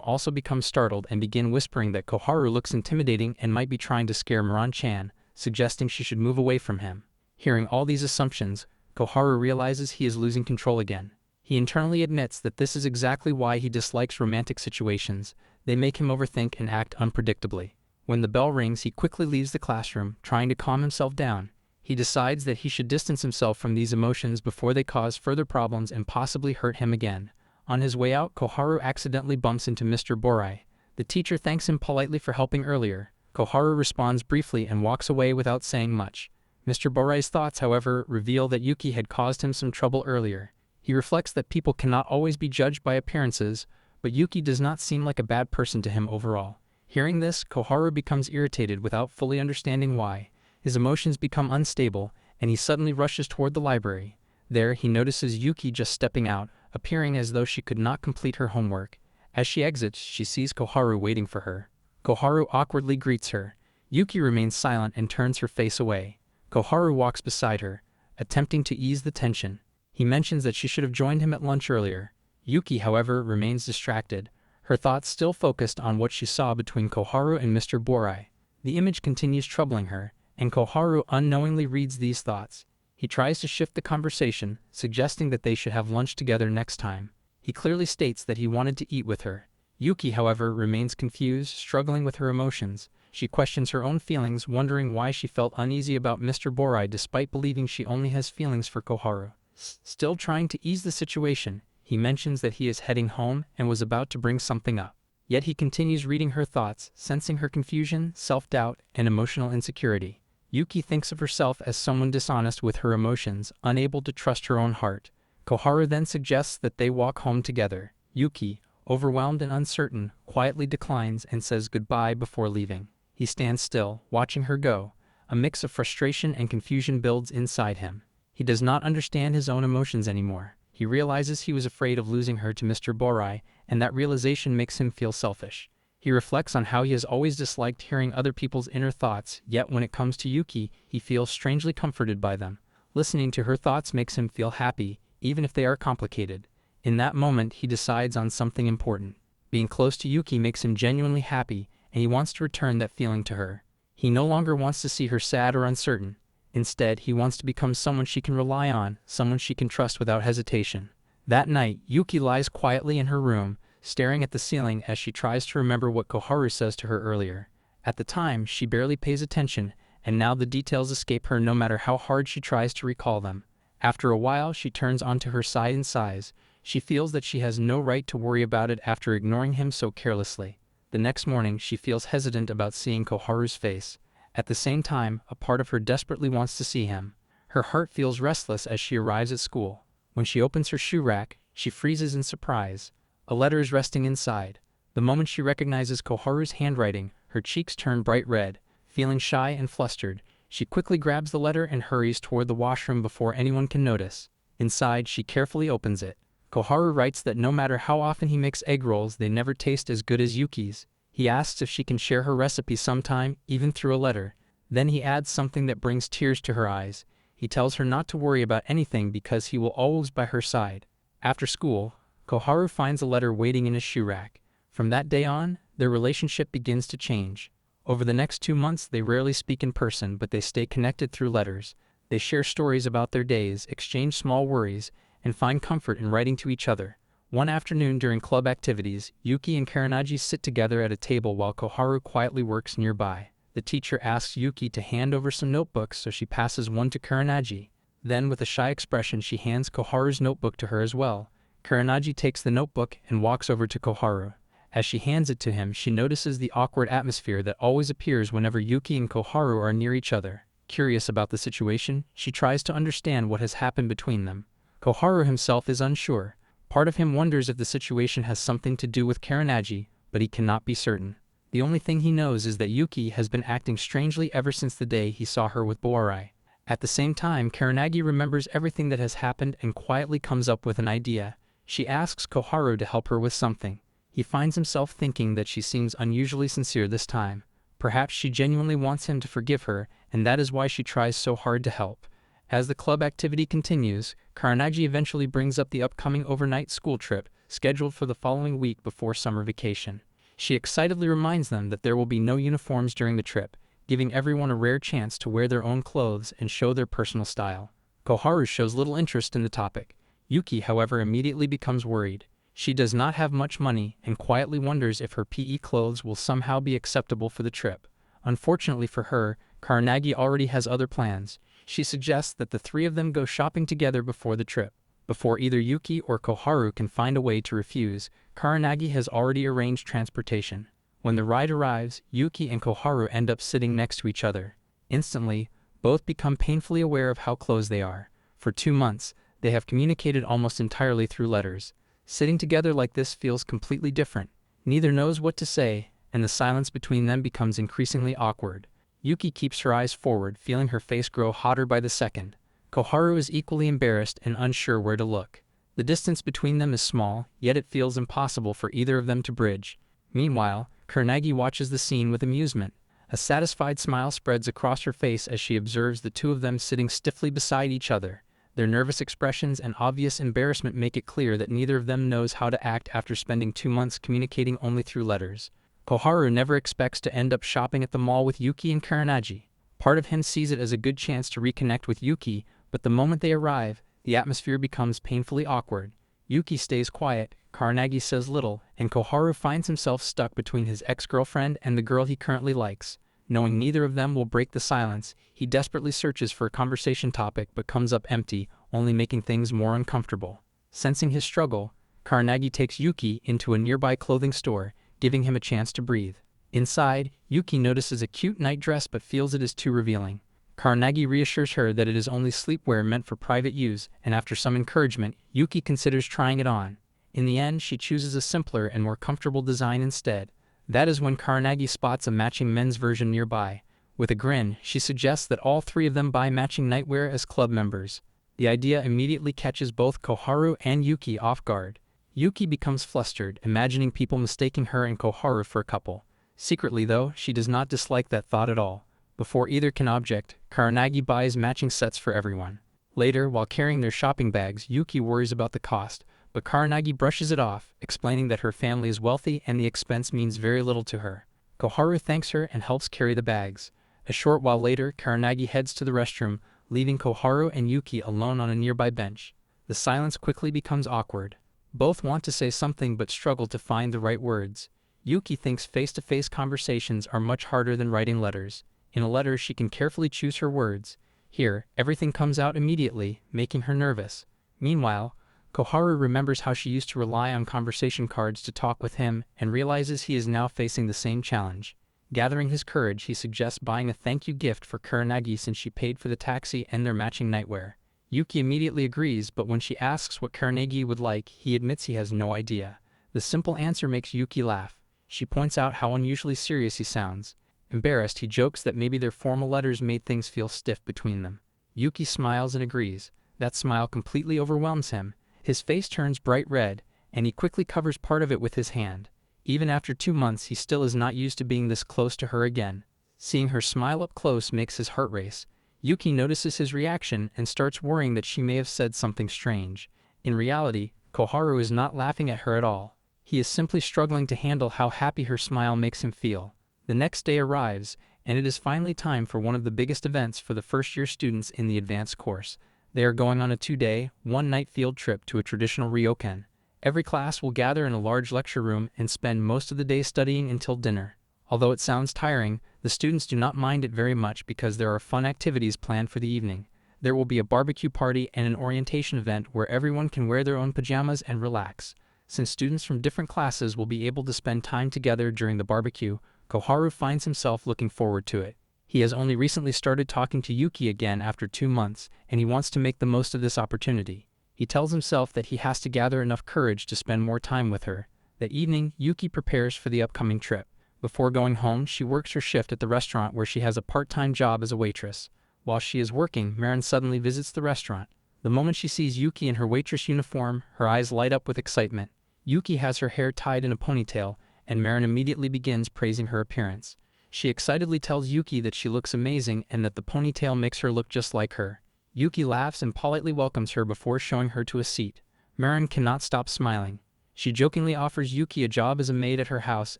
also become startled and begin whispering that Koharu looks intimidating and might be trying to scare Miran-chan, suggesting she should move away from him. Hearing all these assumptions, Koharu realizes he is losing control again. He internally admits that this is exactly why he dislikes romantic situations. They make him overthink and act unpredictably. When the bell rings, he quickly leaves the classroom, trying to calm himself down. He decides that he should distance himself from these emotions before they cause further problems and possibly hurt him again. On his way out, Koharu accidentally bumps into Mr. Borai. The teacher thanks him politely for helping earlier. Koharu responds briefly and walks away without saying much. Mr. Borai's thoughts, however, reveal that Yuki had caused him some trouble earlier. He reflects that people cannot always be judged by appearances, but Yuki does not seem like a bad person to him overall. Hearing this, Koharu becomes irritated without fully understanding why. His emotions become unstable, and he suddenly rushes toward the library. There, he notices Yuki just stepping out, appearing as though she could not complete her homework. As she exits, she sees Koharu waiting for her. Koharu awkwardly greets her. Yuki remains silent and turns her face away. Koharu walks beside her, attempting to ease the tension. He mentions that she should have joined him at lunch earlier. Yuki, however, remains distracted, her thoughts still focused on what she saw between Koharu and Mr. Borai. The image continues troubling her, and Koharu unknowingly reads these thoughts. He tries to shift the conversation, suggesting that they should have lunch together next time. He clearly states that he wanted to eat with her. Yuki, however, remains confused, struggling with her emotions. She questions her own feelings, wondering why she felt uneasy about Mr. Borai despite believing she only has feelings for Koharu. Still trying to ease the situation, he mentions that he is heading home and was about to bring something up. Yet he continues reading her thoughts, sensing her confusion, self-doubt, and emotional insecurity. Yuki thinks of herself as someone dishonest with her emotions, unable to trust her own heart. Koharu then suggests that they walk home together. Yuki, overwhelmed and uncertain, quietly declines and says goodbye before leaving. He stands still, watching her go. A mix of frustration and confusion builds inside him. He does not understand his own emotions anymore. He realizes he was afraid of losing her to Mr. Borai, and that realization makes him feel selfish. He reflects on how he has always disliked hearing other people's inner thoughts, yet when it comes to Yuki, he feels strangely comforted by them. Listening to her thoughts makes him feel happy, even if they are complicated. In that moment, he decides on something important. Being close to Yuki makes him genuinely happy, and he wants to return that feeling to her. He no longer wants to see her sad or uncertain. Instead, he wants to become someone she can rely on, someone she can trust without hesitation. That night, Yuki lies quietly in her room, staring at the ceiling as she tries to remember what Koharu says to her earlier. At the time, she barely pays attention, and now the details escape her no matter how hard she tries to recall them. After a while, she turns onto her side and sighs. She feels that she has no right to worry about it after ignoring him so carelessly. The next morning, she feels hesitant about seeing Koharu's face. At the same time, a part of her desperately wants to see him. Her heart feels restless as she arrives at school. When she opens her shoe rack, she freezes in surprise. A letter is resting inside. The moment she recognizes Koharu's handwriting, her cheeks turn bright red. Feeling shy and flustered, she quickly grabs the letter and hurries toward the washroom before anyone can notice. Inside, she carefully opens it. Koharu writes that no matter how often he makes egg rolls, they never taste as good as Yuki's. He asks if she can share her recipe sometime, even through a letter. Then he adds something that brings tears to her eyes. He tells her not to worry about anything because he will always be by her side. After school, Koharu finds a letter waiting in his shoe rack. From that day on, their relationship begins to change. Over the next 2 months, they rarely speak in person, but they stay connected through letters. They share stories about their days, exchange small worries, and find comfort in writing to each other. One afternoon during club activities, Yuki and Karanagi sit together at a table while Koharu quietly works nearby. The teacher asks Yuki to hand over some notebooks, so she passes one to Karanagi. Then, with a shy expression, she hands Koharu's notebook to her as well. Karanagi takes the notebook and walks over to Koharu. As she hands it to him, she notices the awkward atmosphere that always appears whenever Yuki and Koharu are near each other. Curious about the situation, she tries to understand what has happened between them. Koharu himself is unsure. Part of him wonders if the situation has something to do with Karanagi, but he cannot be certain. The only thing he knows is that Yuki has been acting strangely ever since the day he saw her with Borai. At the same time, Karanagi remembers everything that has happened and quietly comes up with an idea. She asks Koharu to help her with something. He finds himself thinking that she seems unusually sincere this time. Perhaps she genuinely wants him to forgive her, and that is why she tries so hard to help. As the club activity continues, Karanagi eventually brings up the upcoming overnight school trip, scheduled for the following week before summer vacation. She excitedly reminds them that there will be no uniforms during the trip, giving everyone a rare chance to wear their own clothes and show their personal style. Koharu shows little interest in the topic. Yuki, however, immediately becomes worried. She does not have much money and quietly wonders if her PE clothes will somehow be acceptable for the trip. Unfortunately for her, Karanagi already has other plans. She suggests that the three of them go shopping together before the trip. Before either Yuki or Koharu can find a way to refuse, Karanagi has already arranged transportation. When the ride arrives, Yuki and Koharu end up sitting next to each other. Instantly, both become painfully aware of how close they are. For 2 months, they have communicated almost entirely through letters. Sitting together like this feels completely different. Neither knows what to say, and the silence between them becomes increasingly awkward. Yuki keeps her eyes forward, feeling her face grow hotter by the second. Koharu is equally embarrassed and unsure where to look. The distance between them is small, yet it feels impossible for either of them to bridge. Meanwhile, Karanagi watches the scene with amusement. A satisfied smile spreads across her face as she observes the two of them sitting stiffly beside each other. Their nervous expressions and obvious embarrassment make it clear that neither of them knows how to act after spending 2 months communicating only through letters. Koharu never expects to end up shopping at the mall with Yuki and Kurenagi. Part of him sees it as a good chance to reconnect with Yuki, but the moment they arrive, the atmosphere becomes painfully awkward. Yuki stays quiet, Kurenagi says little, and Koharu finds himself stuck between his ex-girlfriend and the girl he currently likes. Knowing neither of them will break the silence, he desperately searches for a conversation topic but comes up empty, only making things more uncomfortable. Sensing his struggle, Kurenagi takes Yuki into a nearby clothing store, giving him a chance to breathe. Inside, Yuki notices a cute nightdress but feels it is too revealing. Kurenagi reassures her that it is only sleepwear meant for private use, and after some encouragement, Yuki considers trying it on. In the end, she chooses a simpler and more comfortable design instead. That is when Kurenagi spots a matching men's version nearby. With a grin, she suggests that all three of them buy matching nightwear as club members. The idea immediately catches both Koharu and Yuki off guard. Yuki becomes flustered, imagining people mistaking her and Koharu for a couple. Secretly, though, she does not dislike that thought at all. Before either can object, Kurenagi buys matching sets for everyone. Later, while carrying their shopping bags, Yuki worries about the cost, but Kurenagi brushes it off, explaining that her family is wealthy and the expense means very little to her. Koharu thanks her and helps carry the bags. A short while later, Kurenagi heads to the restroom, leaving Koharu and Yuki alone on a nearby bench. The silence quickly becomes awkward. Both want to say something but struggle to find the right words. Yuki thinks face-to-face conversations are much harder than writing letters. In a letter, she can carefully choose her words. Here, everything comes out immediately, making her nervous. Meanwhile, Koharu remembers how she used to rely on conversation cards to talk with him and realizes he is now facing the same challenge. Gathering his courage, he suggests buying a thank you gift for Kurenagi since she paid for the taxi and their matching nightwear. Yuki immediately agrees, but when she asks what Kurenagi would like, he admits he has no idea. The simple answer makes Yuki laugh. She points out how unusually serious he sounds. Embarrassed, he jokes that maybe their formal letters made things feel stiff between them. Yuki smiles and agrees. That smile completely overwhelms him. His face turns bright red, and he quickly covers part of it with his hand. Even after 2 months, he still is not used to being this close to her again. Seeing her smile up close makes his heart race. Yuki notices his reaction and starts worrying that she may have said something strange. In reality, Koharu is not laughing at her at all. He is simply struggling to handle how happy her smile makes him feel. The next day arrives, and it is finally time for one of the biggest events for the first-year students in the advanced course. They are going on a 2-day, 1-night field trip to a traditional ryokan. Every class will gather in a large lecture room and spend most of the day studying until dinner. Although it sounds tiring, the students do not mind it very much because there are fun activities planned for the evening. There will be a barbecue party and an orientation event where everyone can wear their own pajamas and relax. Since students from different classes will be able to spend time together during the barbecue, Koharu finds himself looking forward to it. He has only recently started talking to Yuki again after 2 months, and he wants to make the most of this opportunity. He tells himself that he has to gather enough courage to spend more time with her. That evening, Yuki prepares for the upcoming trip. Before going home, she works her shift at the restaurant where she has a part-time job as a waitress. While she is working, Marin suddenly visits the restaurant. The moment she sees Yuki in her waitress uniform, her eyes light up with excitement. Yuki has her hair tied in a ponytail, and Marin immediately begins praising her appearance. She excitedly tells Yuki that she looks amazing and that the ponytail makes her look just like her. Yuki laughs and politely welcomes her before showing her to a seat. Marin cannot stop smiling. She jokingly offers Yuki a job as a maid at her house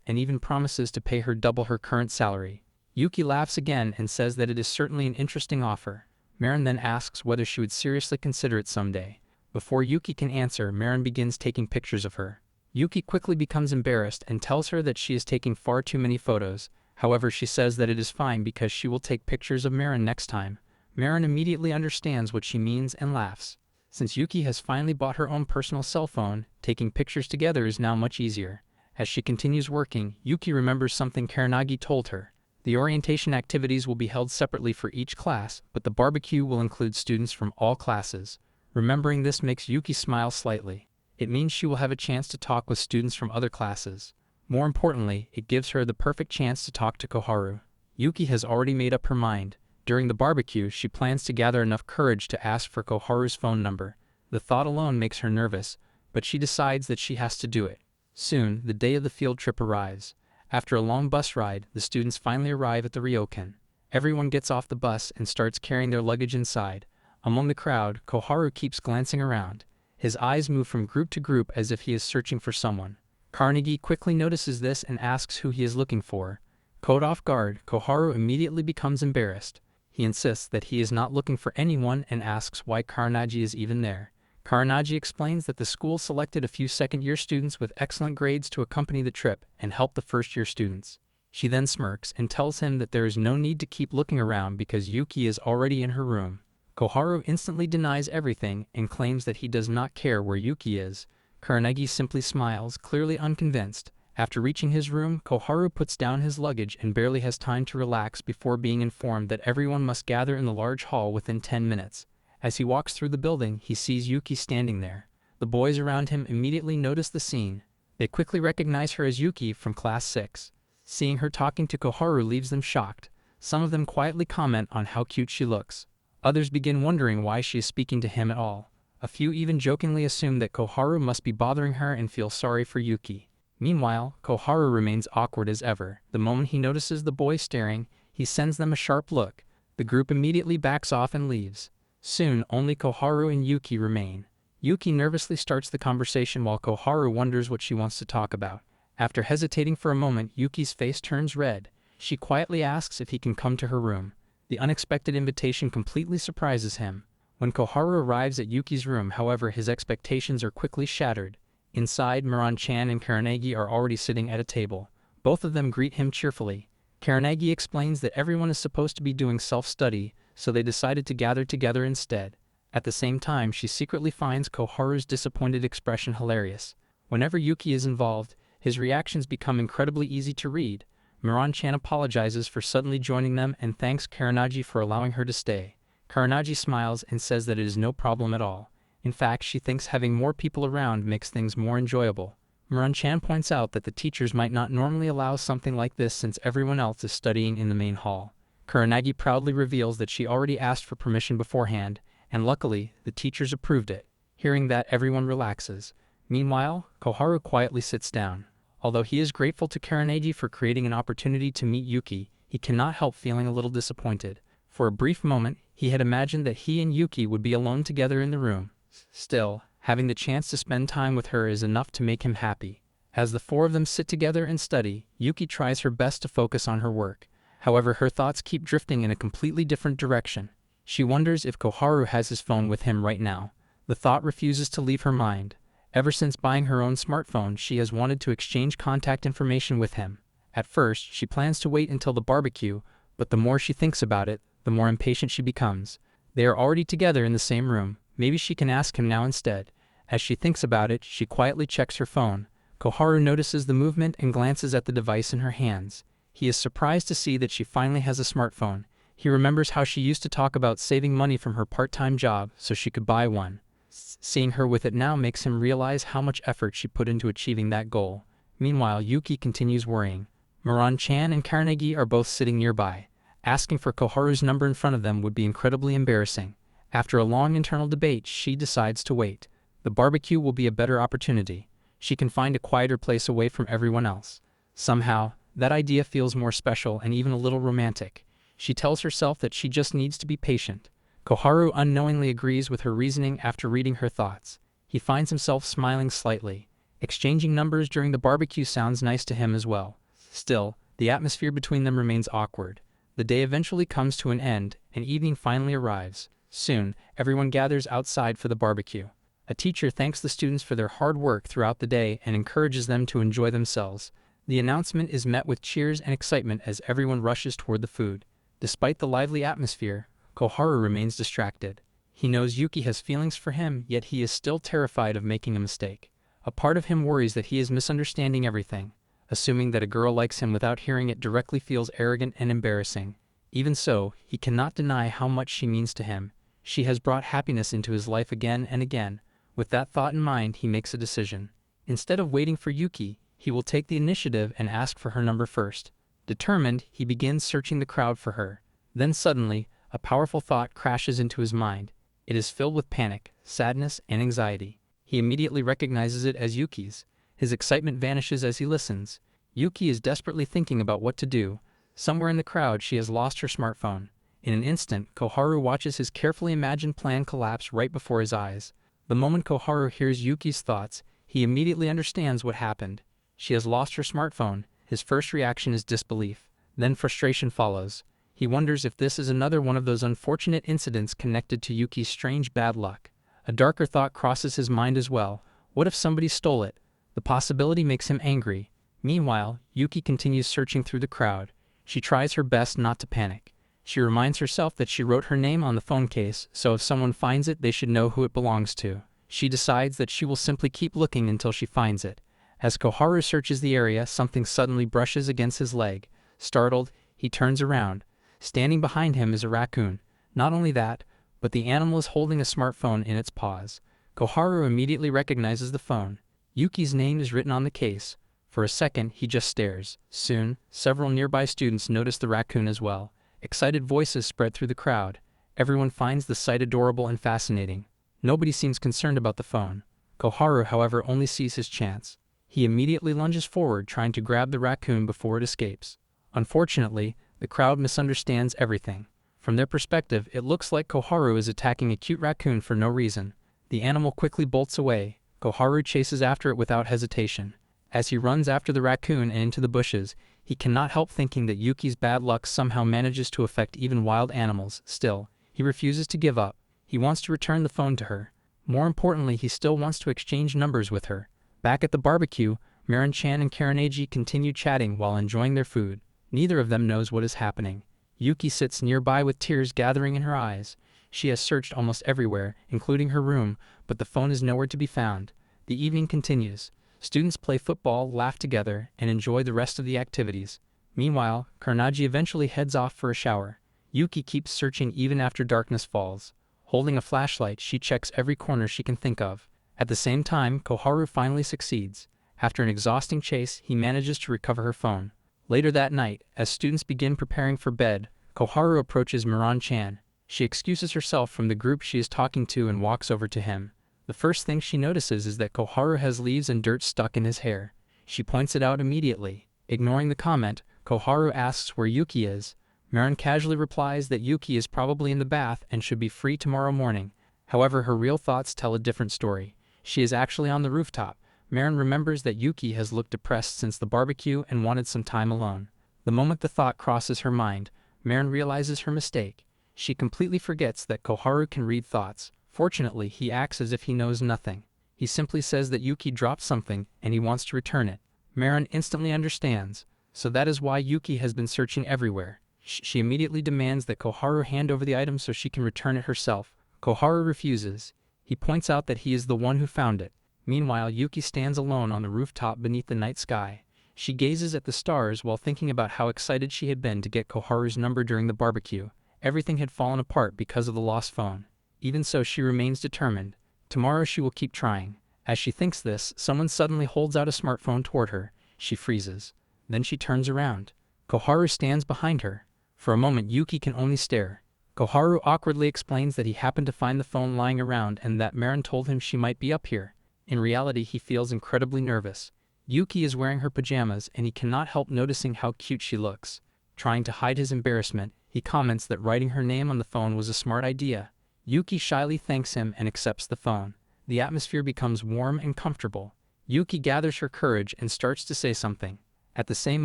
and even promises to pay her double her current salary. Yuki laughs again and says that it is certainly an interesting offer. Marin then asks whether she would seriously consider it someday. Before Yuki can answer, Marin begins taking pictures of her. Yuki quickly becomes embarrassed and tells her that she is taking far too many photos. However, she says that it is fine because she will take pictures of Marin next time. Marin immediately understands what she means and laughs. Since Yuki has finally bought her own personal cell phone, taking pictures together is now much easier. As she continues working, Yuki remembers something Kurenagi told her. The orientation activities will be held separately for each class, but the barbecue will include students from all classes. Remembering this makes Yuki smile slightly. It means she will have a chance to talk with students from other classes. More importantly, it gives her the perfect chance to talk to Koharu. Yuki has already made up her mind. During the barbecue, she plans to gather enough courage to ask for Koharu's phone number. The thought alone makes her nervous, but she decides that she has to do it. Soon, the day of the field trip arrives. After a long bus ride, the students finally arrive at the ryokan. Everyone gets off the bus and starts carrying their luggage inside. Among the crowd, Koharu keeps glancing around. His eyes move from group to group as if he is searching for someone. Carnegie quickly notices this and asks who he is looking for. Caught off guard, Koharu immediately becomes embarrassed. He insists that he is not looking for anyone and asks why Carnegie is even there. Carnegie explains that the school selected a few second-year students with excellent grades to accompany the trip and help the first-year students. She then smirks and tells him that there is no need to keep looking around because Yuki is already in her room. Koharu instantly denies everything and claims that he does not care where Yuki is. Carnegie simply smiles, clearly unconvinced. After reaching his room, Koharu puts down his luggage and barely has time to relax before being informed that everyone must gather in the large hall within 10 minutes. As he walks through the building, he sees Yuki standing there. The boys around him immediately notice the scene. They quickly recognize her as Yuki from Class 6. Seeing her talking to Koharu leaves them shocked. Some of them quietly comment on how cute she looks. Others begin wondering why she is speaking to him at all. A few even jokingly assume that Koharu must be bothering her and feel sorry for Yuki. Meanwhile, Koharu remains awkward as ever. The moment he notices the boys staring, he sends them a sharp look. The group immediately backs off and leaves. Soon, only Koharu and Yuki remain. Yuki nervously starts the conversation while Koharu wonders what she wants to talk about. After hesitating for a moment, Yuki's face turns red. She quietly asks if he can come to her room. The unexpected invitation completely surprises him. When Koharu arrives at Yuki's room, however, his expectations are quickly shattered. Inside, Miran-chan and Carnegie are already sitting at a table. Both of them greet him cheerfully. Carnegie explains that everyone is supposed to be doing self-study, so they decided to gather together instead. At the same time, she secretly finds Koharu's disappointed expression hilarious. Whenever Yuki is involved, his reactions become incredibly easy to read. Miran-chan apologizes for suddenly joining them and thanks Carnegie for allowing her to stay. Carnegie smiles and says that it is no problem at all. In fact, she thinks having more people around makes things more enjoyable. Miran-chan points out that the teachers might not normally allow something like this since everyone else is studying in the main hall. Carnegie proudly reveals that she already asked for permission beforehand, and luckily, the teachers approved it. Hearing that, everyone relaxes. Meanwhile, Koharu quietly sits down. Although he is grateful to Carnegie for creating an opportunity to meet Yuki, he cannot help feeling a little disappointed. For a brief moment, he had imagined that he and Yuki would be alone together in the room. Still, having the chance to spend time with her is enough to make him happy. As the four of them sit together and study, Yuki tries her best to focus on her work. However, her thoughts keep drifting in a completely different direction. She wonders if Koharu has his phone with him right now. The thought refuses to leave her mind. Ever since buying her own smartphone, she has wanted to exchange contact information with him. At first, she plans to wait until the barbecue, but the more she thinks about it, the more impatient she becomes. They are already together in the same room. Maybe she can ask him now instead. As she thinks about it, she quietly checks her phone. Koharu notices the movement and glances at the device in her hands. He is surprised to see that she finally has a smartphone. He remembers how she used to talk about saving money from her part-time job so she could buy one. Seeing her with it now makes him realize how much effort she put into achieving that goal. Meanwhile, Yuki continues worrying. Miran-chan and Carnegie are both sitting nearby. Asking for Koharu's number in front of them would be incredibly embarrassing. After a long internal debate, she decides to wait. The barbecue will be a better opportunity. She can find a quieter place away from everyone else. Somehow, that idea feels more special and even a little romantic. She tells herself that she just needs to be patient. Koharu unknowingly agrees with her reasoning after reading her thoughts. He finds himself smiling slightly. Exchanging numbers during the barbecue sounds nice to him as well. Still, the atmosphere between them remains awkward. The day eventually comes to an end, and evening finally arrives. Soon, everyone gathers outside for the barbecue. A teacher thanks the students for their hard work throughout the day and encourages them to enjoy themselves. The announcement is met with cheers and excitement as everyone rushes toward the food. Despite the lively atmosphere, Koharu remains distracted. He knows Yuki has feelings for him, yet he is still terrified of making a mistake. A part of him worries that he is misunderstanding everything. Assuming that a girl likes him without hearing it directly feels arrogant and embarrassing. Even so, he cannot deny how much she means to him. She has brought happiness into his life again and again. With that thought in mind, he makes a decision. Instead of waiting for Yuki, he will take the initiative and ask for her number first. Determined, he begins searching the crowd for her. Then suddenly, a powerful thought crashes into his mind. It is filled with panic, sadness, and anxiety. He immediately recognizes it as Yuki's. His excitement vanishes as he listens. Yuki is desperately thinking about what to do. Somewhere in the crowd, she has lost her smartphone. In an instant, Koharu watches his carefully imagined plan collapse right before his eyes. The moment Koharu hears Yuki's thoughts, he immediately understands what happened. She has lost her smartphone. His first reaction is disbelief. Then frustration follows. He wonders if this is another one of those unfortunate incidents connected to Yuki's strange bad luck. A darker thought crosses his mind as well. What if somebody stole it? The possibility makes him angry. Meanwhile, Yuki continues searching through the crowd. She tries her best not to panic. She reminds herself that she wrote her name on the phone case, so if someone finds it, they should know who it belongs to. She decides that she will simply keep looking until she finds it. As Koharu searches the area, something suddenly brushes against his leg. Startled, he turns around. Standing behind him is a raccoon. Not only that, but the animal is holding a smartphone in its paws. Koharu immediately recognizes the phone. Yuki's name is written on the case. For a second, he just stares. Soon, several nearby students notice the raccoon as well. Excited voices spread through the crowd. Everyone finds the sight adorable and fascinating. Nobody seems concerned about the phone. Koharu, however, only sees his chance. He immediately lunges forward, trying to grab the raccoon before it escapes. Unfortunately, the crowd misunderstands everything. From their perspective, it looks like Koharu is attacking a cute raccoon for no reason. The animal quickly bolts away. Koharu chases after it without hesitation. As he runs after the raccoon and into the bushes, he cannot help thinking that Yuki's bad luck somehow manages to affect even wild animals. Still, he refuses to give up. He wants to return the phone to her. More importantly, he still wants to exchange numbers with her. Back at the barbecue, Miran-chan and Karaneji continue chatting while enjoying their food. Neither of them knows what is happening. Yuki sits nearby with tears gathering in her eyes. She has searched almost everywhere, including her room, but the phone is nowhere to be found. The evening continues. Students play football, laugh together, and enjoy the rest of the activities. Meanwhile, Karaneji eventually heads off for a shower. Yuki keeps searching even after darkness falls. Holding a flashlight, she checks every corner she can think of. At the same time, Koharu finally succeeds. After an exhausting chase, he manages to recover her phone. Later that night, as students begin preparing for bed, Koharu approaches Miran-chan. She excuses herself from the group she is talking to and walks over to him. The first thing she notices is that Koharu has leaves and dirt stuck in his hair. She points it out immediately. Ignoring the comment, Koharu asks where Yuki is. Miran casually replies that Yuki is probably in the bath and should be free tomorrow morning. However, her real thoughts tell a different story. She is actually on the rooftop. Miran remembers that Yuki has looked depressed since the barbecue and wanted some time alone. The moment the thought crosses her mind, Miran realizes her mistake. She completely forgets that Koharu can read thoughts. Fortunately, he acts as if he knows nothing. He simply says that Yuki dropped something and he wants to return it. Miran instantly understands. So that is why Yuki has been searching everywhere. She immediately demands that Koharu hand over the item so she can return it herself. Koharu refuses. He points out that he is the one who found it. Meanwhile, Yuki stands alone on the rooftop beneath the night sky. She gazes at the stars while thinking about how excited she had been to get Koharu's number during the barbecue. Everything had fallen apart because of the lost phone. Even so, she remains determined. Tomorrow she will keep trying. As she thinks this, someone suddenly holds out a smartphone toward her. She freezes. Then she turns around. Koharu stands behind her. For a moment, Yuki can only stare. Koharu awkwardly explains that he happened to find the phone lying around and that Miran told him she might be up here. In reality, he feels incredibly nervous. Yuki is wearing her pajamas and he cannot help noticing how cute she looks. Trying to hide his embarrassment, he comments that writing her name on the phone was a smart idea. Yuki shyly thanks him and accepts the phone. The atmosphere becomes warm and comfortable. Yuki gathers her courage and starts to say something. At the same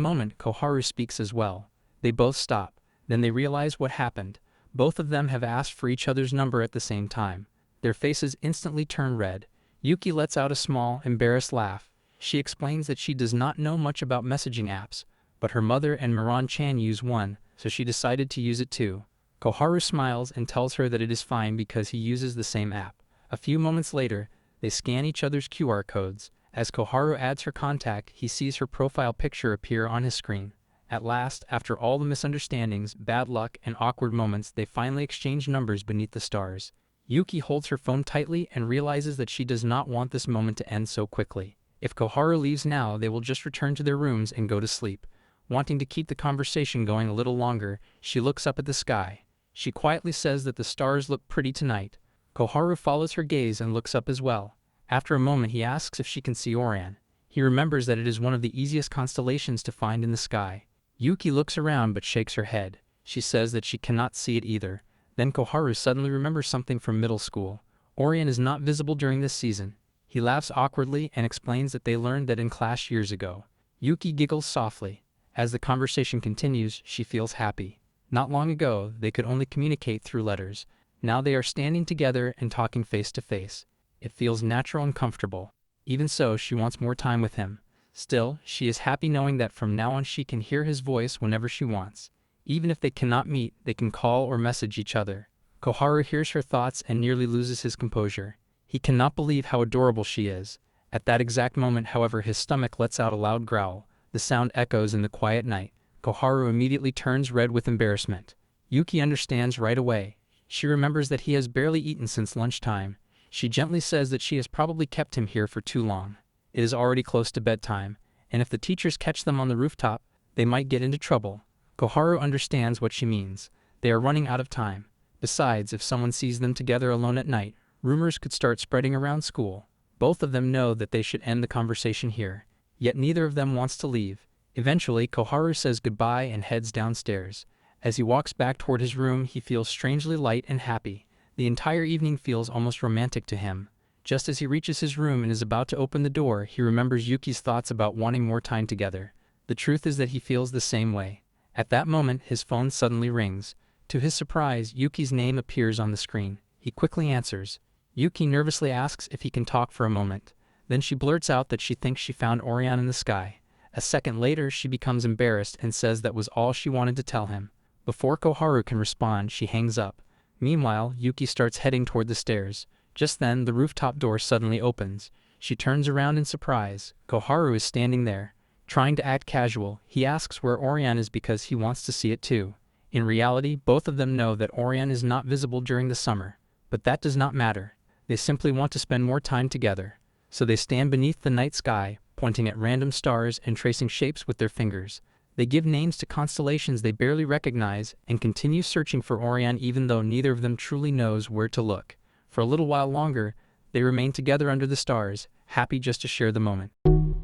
moment, Koharu speaks as well. They both stop. Then they realize what happened. Both of them have asked for each other's number at the same time. Their faces instantly turn red. Yuki lets out a small, embarrassed laugh. She explains that she does not know much about messaging apps, but her mother and Miran-chan use one, so she decided to use it too. Koharu smiles and tells her that it is fine because he uses the same app. A few moments later, they scan each other's QR codes. As Koharu adds her contact, he sees her profile picture appear on his screen. At last, after all the misunderstandings, bad luck, and awkward moments, they finally exchange numbers beneath the stars. Yuki holds her phone tightly and realizes that she does not want this moment to end so quickly. If Koharu leaves now, they will just return to their rooms and go to sleep. Wanting to keep the conversation going a little longer, she looks up at the sky. She quietly says that the stars look pretty tonight. Koharu follows her gaze and looks up as well. After a moment, he asks if she can see Orion. He remembers that it is one of the easiest constellations to find in the sky. Yuki looks around but shakes her head. She says that she cannot see it either. Then Koharu suddenly remembers something from middle school. Orion is not visible during this season. He laughs awkwardly and explains that they learned that in class years ago. Yuki giggles softly. As the conversation continues, she feels happy. Not long ago, they could only communicate through letters. Now they are standing together and talking face to face. It feels natural and comfortable. Even so, she wants more time with him. Still, she is happy knowing that from now on she can hear his voice whenever she wants. Even if they cannot meet, they can call or message each other. Koharu hears her thoughts and nearly loses his composure. He cannot believe how adorable she is. At that exact moment, however, his stomach lets out a loud growl. The sound echoes in the quiet night. Koharu immediately turns red with embarrassment. Yuki understands right away. She remembers that he has barely eaten since lunchtime. She gently says that she has probably kept him here for too long. It is already close to bedtime, and if the teachers catch them on the rooftop, they might get into trouble. Koharu understands what she means. They are running out of time. Besides, if someone sees them together alone at night, rumors could start spreading around school. Both of them know that they should end the conversation here, yet neither of them wants to leave. Eventually, Koharu says goodbye and heads downstairs. As he walks back toward his room, he feels strangely light and happy. The entire evening feels almost romantic to him. Just as he reaches his room and is about to open the door, he remembers Yuki's thoughts about wanting more time together. The truth is that he feels the same way. At that moment, his phone suddenly rings. To his surprise, Yuki's name appears on the screen. He quickly answers. Yuki nervously asks if he can talk for a moment. Then she blurts out that she thinks she found Orion in the sky. A second later, she becomes embarrassed and says that was all she wanted to tell him. Before Koharu can respond, she hangs up. Meanwhile, Yuki starts heading toward the stairs. Just then, the rooftop door suddenly opens. She turns around in surprise. Koharu is standing there. Trying to act casual, he asks where Orion is because he wants to see it too. In reality, both of them know that Orion is not visible during the summer. But that does not matter. They simply want to spend more time together. So they stand beneath the night sky, pointing at random stars and tracing shapes with their fingers. They give names to constellations they barely recognize and continue searching for Orion even though neither of them truly knows where to look. For a little while longer, they remain together under the stars, happy just to share the moment.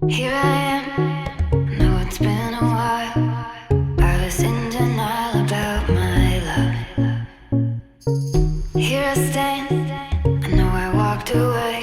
Here I am, know it's been a while. I was in denial about my love. Here I stand, I know I walked away.